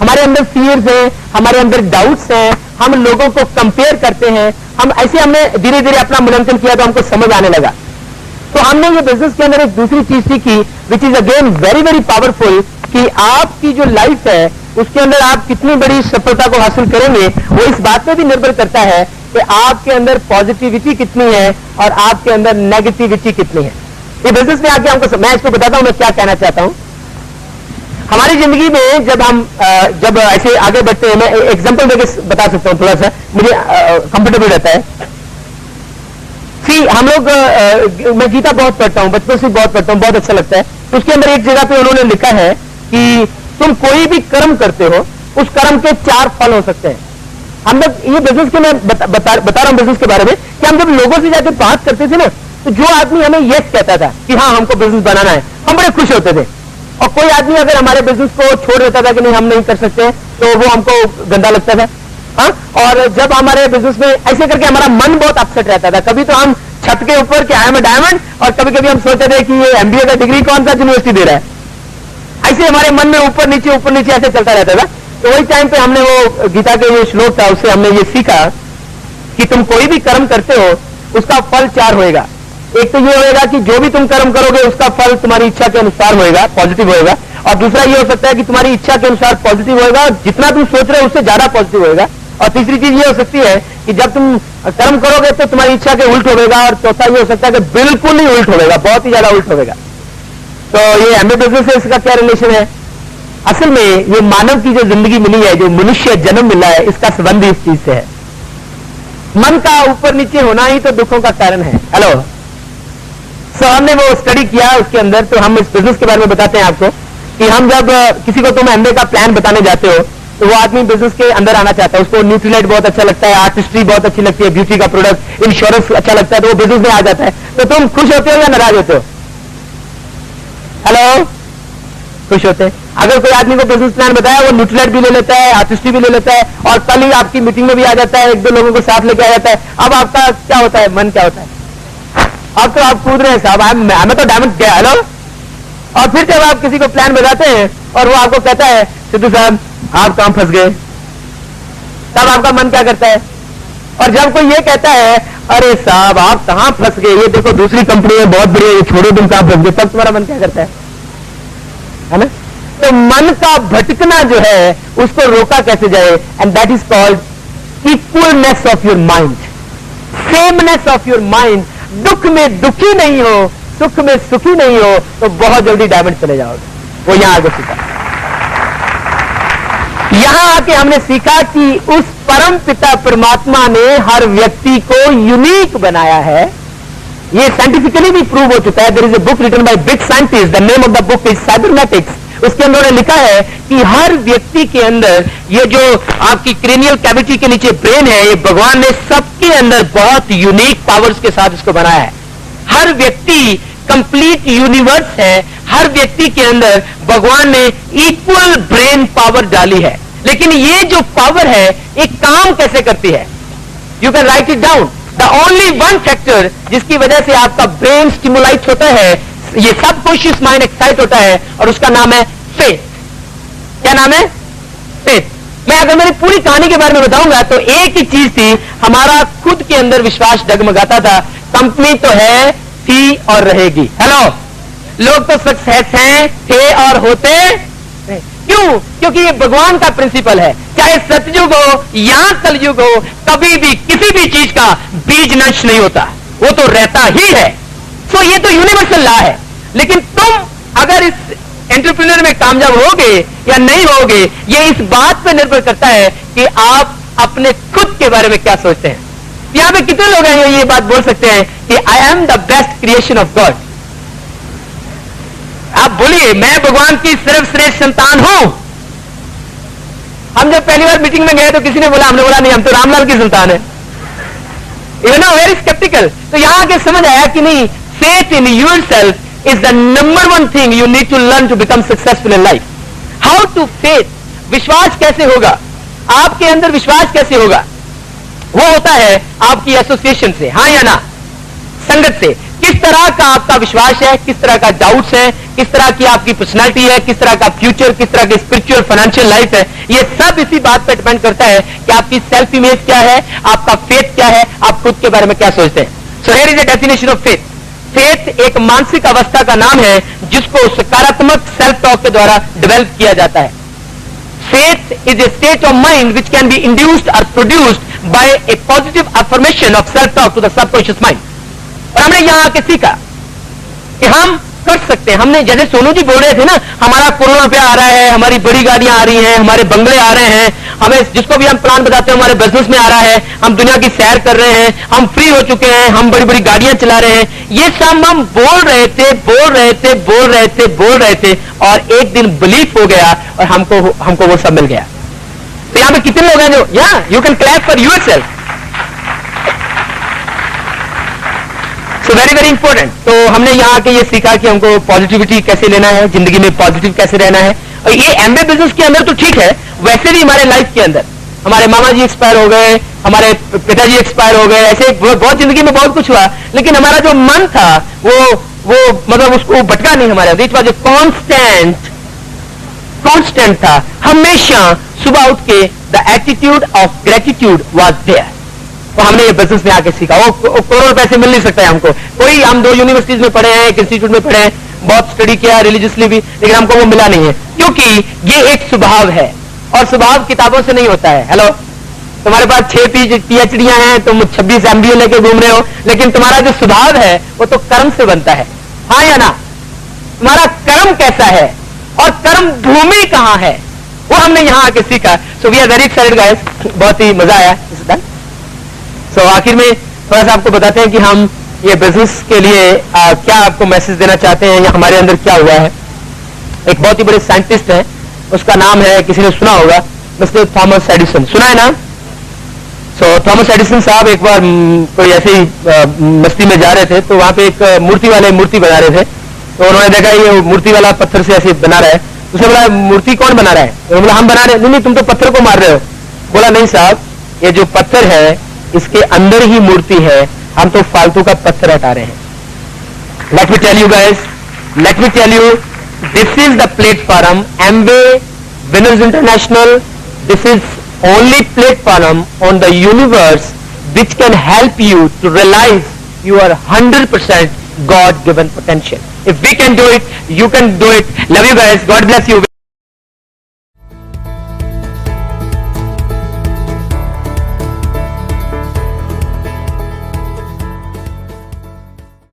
हमारे अंदर फियर्स हैं, हमारे अंदर डाउट्स हैं, हम लोगों को कंपेयर करते हैं। हमने धीरे धीरे अपना मूल्यांकन किया तो हमको समझ आने लगा। तो हमने ये बिजनेस के अंदर एक दूसरी चीज सीखी which is again very very powerful, कि आपकी जो लाइफ है उसके अंदर आप कितनी बड़ी सफलता को हासिल करेंगे वो इस बात पे भी निर्भर करता है कि आपके अंदर पॉजिटिविटी कितनी है और आपके अंदर नेगेटिविटी कितनी है। ये बिजनेस में आके हमको मैं इसको बताता हूं मैं क्या कहना चाहता हूं। हमारी जिंदगी में जब ऐसे आगे बढ़ते हैं, मैं एग्जांपल देके बता सकता हूं, थोड़ा सा मुझे कंफर्टेबल रहता है। हम लोग मैं गीता बहुत पढ़ता हूं, बचपन से बहुत पढ़ता हूं, बहुत अच्छा लगता है। तो उसके अंदर एक जगह पे उन्होंने लिखा है कि तुम कोई भी कर्म करते हो उस कर्म के 4 फल हो सकते हैं। हम लोग ये बिजनेस के मैं बता रहा हूं बिजनेस के बारे में, कि हम जब लोगों से जाकर बात करते थे ना, तो जो आदमी हमें यस कहता था कि हाँ हमको बिजनेस बनाना है, हम बड़े खुश होते थे। और कोई आदमी अगर हमारे बिजनेस को छोड़ देता था कि नहीं हम नहीं कर सकते, तो वो हमको गंदा लगता था। हाँ, और जब हमारे बिजनेस में ऐसे करके हमारा मन बहुत अपसेट रहता था। कभी तो हम छत के ऊपर कि आई एम अ डायमंड, और कभी कभी हम सोचते थे कि ये एमबीए का डिग्री कौन सा यूनिवर्सिटी दे रहा है। ऐसे हमारे मन में ऊपर नीचे ऐसे चलता रहता था। तो वही टाइम पे हमने वो गीता के जो श्लोक था उससे हमने ये सीखा कि तुम कोई भी कर्म करते हो उसका फल 4 होएगा। एक तो ये होएगा कि जो भी तुम कर्म करोगे उसका फल तुम्हारी इच्छा के अनुसार होएगा, पॉजिटिव होएगा। और दूसरा ये हो सकता है कि तुम्हारी इच्छा के अनुसार पॉजिटिव होएगा, जितना तुम सोच रहे हो उससे ज्यादा पॉजिटिव होएगा। और तीसरी चीज ये हो सकती है कि जब तुम कर्म करोगे तो तुम्हारी इच्छा के उल्ट होगा। और चौथा ये हो सकता है कि बिल्कुल ही उल्ट होगा, बहुत ही ज्यादा उल्ट होगा। तो ये एमबीए बिजनेस से इसका क्या रिलेशन है? असल में ये मानव की जो जिंदगी मिली है, जो मनुष्य जन्म मिला है, इसका संबंध इस चीज से है। मन का ऊपर नीचे होना ही तो दुखों का कारण है। हेलो, हमने वो स्टडी किया उसके अंदर, तो हम इस बिजनेस के बारे में बताते हैं आपको कि हम जब किसी को तुम एमबीए का प्लान बताने जाते हो तो वो आदमी बिजनेस के अंदर आना चाहता है, उसको न्यूट्रीलाइट बहुत अच्छा लगता है, आर्टिस्ट्री बहुत अच्छी लगती है, ब्यूटी का प्रोडक्ट, इंश्योरेंस अच्छा लगता है, तो वो बिजनेस में आ जाता है। तो तुम खुश होते हो या नाराज होते हो? हेलो, खुश होते हैं। अगर कोई आदमी को बिजनेस प्लान बताया वो न्यूट्रीलाइट भी ले लेता है, आर्टिस्ट्री भी ले लेता है, और कल ही आपकी मीटिंग में भी आ जाता है, 1-2 लोगों को साथ लेके आ जाता है। अब आपका क्या होता है, मन क्या होता है? अब तो आप कूद रहे हैं साहब, हमें तो डायमंड गया। हेलो, और फिर जब आप किसी को प्लान बताते हैं और वो आपको कहता है सिद्धू साहब आप कहां फंस गए, तब आपका मन क्या करता है? और जब कोई ये कहता है अरे साहब आप कहां फंस गए, ये देखो दूसरी कंपनी है बहुत बड़ी है, छोड़ो तुम कहां फंस गए, तब तुम्हारा मन क्या करता है ना? तो मन का भटकना जो है उसको रोका कैसे जाए? And that is called equalness of your mind, sameness of your mind. दुख में दुखी नहीं हो, सुख में सुखी नहीं हो, तो बहुत जल्दी डायमंड चले जाओगे। वो यहां आगे सीखा, यहां आके हमने सीखा कि उस परम पिता परमात्मा ने हर व्यक्ति को यूनिक बनाया है। ये साइंटिफिकली भी प्रूव हो चुका है। There is a book written by big scientist, the name of the book is cybernetics. उसके अंदर उन्होंने लिखा है कि हर व्यक्ति के अंदर ये जो आपकी क्रेनियल कैविटी के नीचे ब्रेन है, ये भगवान ने सबके अंदर बहुत यूनिक पावर्स के साथ इसको बनाया है। हर व्यक्ति कंप्लीट यूनिवर्स है, हर व्यक्ति के अंदर भगवान ने इक्वल ब्रेन पावर डाली है। लेकिन ये जो पावर है एक काम कैसे करती है? You can write it down. The only one factor जिसकी वजह से आपका ब्रेन स्टिमुलेट होता है, ये सबकॉन्शियस माइंड एक्साइट होता है, और उसका नाम है फेथ। क्या नाम है? फेथ। मैं अगर मेरी पूरी कहानी के बारे में बताऊंगा तो एक ही चीज थी, हमारा खुद के अंदर विश्वास डगमगाता था, कंपनी तो है, थी और रहेगी। हेलो, लोग तो सक्सेस हैं, थे और होते नहीं। क्यों? क्योंकि ये भगवान का प्रिंसिपल है। चाहे सतयुग हो या कलयुग हो, कभी भी किसी भी चीज का बीज नष्ट नहीं होता, वो तो रहता ही है। सो ये तो यूनिवर्सल लॉ है। लेकिन तुम अगर इस एंटरप्रेन्योर में कामयाब होगे या नहीं होगे, ये इस बात पर निर्भर करता है कि आप अपने खुद के बारे में क्या सोचते हैं। यहां पे कितने लोग हैं ये बात बोल सकते हैं कि आई am the best creation of God? आप बोलिए, मैं भगवान की सर्वश्रेष्ठ संतान हूं। हम जब पहली बार मीटिंग में गए तो किसी ने बोला, हमने बोला नहीं, हम तो रामलाल की संतान है। You know, very sceptical. तो यहां आके समझ आया कि नहीं, faith in yourself is the number one thing you need to learn to become successful in life. How to faith, विश्वास कैसे होगा, आपके अंदर विश्वास कैसे होगा? वो होता है आपकी एसोसिएशन से, हाँ या ना, संगत से। किस तरह का आपका विश्वास है, किस तरह का डाउट्स है, किस तरह की आपकी पर्सनालिटी है, किस तरह का फ्यूचर, किस तरह की स्पिरिचुअल फाइनेंशियल लाइफ है, ये सब इसी बात पर डिपेंड करता है कि आपकी सेल्फ इमेज क्या है, आपका फेथ क्या है, आप खुद के बारे में क्या सोचते हैं। So here is a definition of faith. Faith एक मानसिक अवस्था का नाम है जिसको सकारात्मक सेल्फ टॉक के द्वारा डेवलप किया जाता है। Faith is a state of mind which can be induced or produced by a positive affirmation of self-talk to the subconscious mind. और हमने यहां आके सीखा कि हम कर सकते हैं। हमने, जैसे सोनू जी बोल रहे थे ना, हमारा करोड़ों रुपया आ रहा है, हमारी बड़ी गाड़ियां आ रही हैं, हमारे बंगले आ रहे हैं, हमें जिसको भी हम प्लान बताते हैं हमारे बिजनेस में आ रहा है, हम दुनिया की सैर कर रहे हैं, हम फ्री हो चुके हैं, हम बड़ी बड़ी गाड़ियां चला रहे हैं। ये सब हम बोल रहे थे और एक दिन बिलीफ हो गया और हमको वो सब मिल गया। तो यहां पे कितने लोग हैं जो, या you can clap for yourself. So very very important. तो हमने यहाँ आके ये सीखा कि हमको पॉजिटिविटी कैसे लेना है, जिंदगी में पॉजिटिव कैसे रहना है। और ये एमबे बिजनेस के अंदर तो ठीक है, वैसे भी हमारे लाइफ के अंदर हमारे मामा जी एक्सपायर हो गए, हमारे पिताजी एक्सपायर हो गए, ऐसे बहुत जिंदगी में बहुत कुछ हुआ, लेकिन हमारा जो मन था वो मतलब उसको भटका नहीं हमारा। इट वॉज ए कॉन्स्टेंट था। हमेशा सुबह उठ के the attitude of gratitude was there. तो हमने ये बिजनेस में आके सीखा। वो करोड़ों पैसे मिल नहीं सकता है हमको। कोई, हम 2 यूनिवर्सिटीज में पढ़े हैं, एक इंस्टीट्यूट में पढ़े हैं, बहुत स्टडी किया रिलीजियसली भी, लेकिन हमको वो मिला नहीं है, क्योंकि ये एक स्वभाव है और स्वभाव किताबों से नहीं होता है। हेलो, तुम्हारे पास 6 PhDयां हैं, तुम 26 MBA लेके घूम रहे हो, लेकिन तुम्हारा जो स्वभाव है वो तो कर्म से बनता है, हाँ या ना? तुम्हारा कर्म कैसा है और कर्म भूमि कहां है, वो हमने यहां आके सीखा। So we are very excited guys, बहुत ही मजा आया इस दिन। सो आखिर में थोड़ा सा आपको बताते हैं कि हम ये बिजनेस के लिए क्या आपको मैसेज देना चाहते हैं या हमारे अंदर क्या हुआ है। एक बहुत ही बड़े साइंटिस्ट है, उसका नाम है, किसी ने सुना होगा, मिस्टर थॉमस एडिसन। सुना है नाम? सो थॉमस एडिसन साहब एक बार कोई ऐसे ही मस्ती में जा रहे थे, तो वहां पे एक मूर्ति वाले मूर्ति बना रहे थे। तो उन्होंने देखा ये मूर्ति वाला पत्थर से ऐसे बना रहा है। उसने बोला, मूर्ति कौन बना रहा है? उन्होंने बोला, हम बना रहे हैं। नहीं, तुम तो पत्थर को मार रहे हो। बोला, नहीं साहब, ये जो पत्थर है इसके अंदर ही मूर्ति है, हम तो फालतू का पत्थर हटा रहे हैं। Let me tell you guys, let me tell you, this is the platform एमबे winners international. This is only platform on the universe which can help you to realize your 100% God given potential. If we can do it, you can do it. Love you guys. God bless you.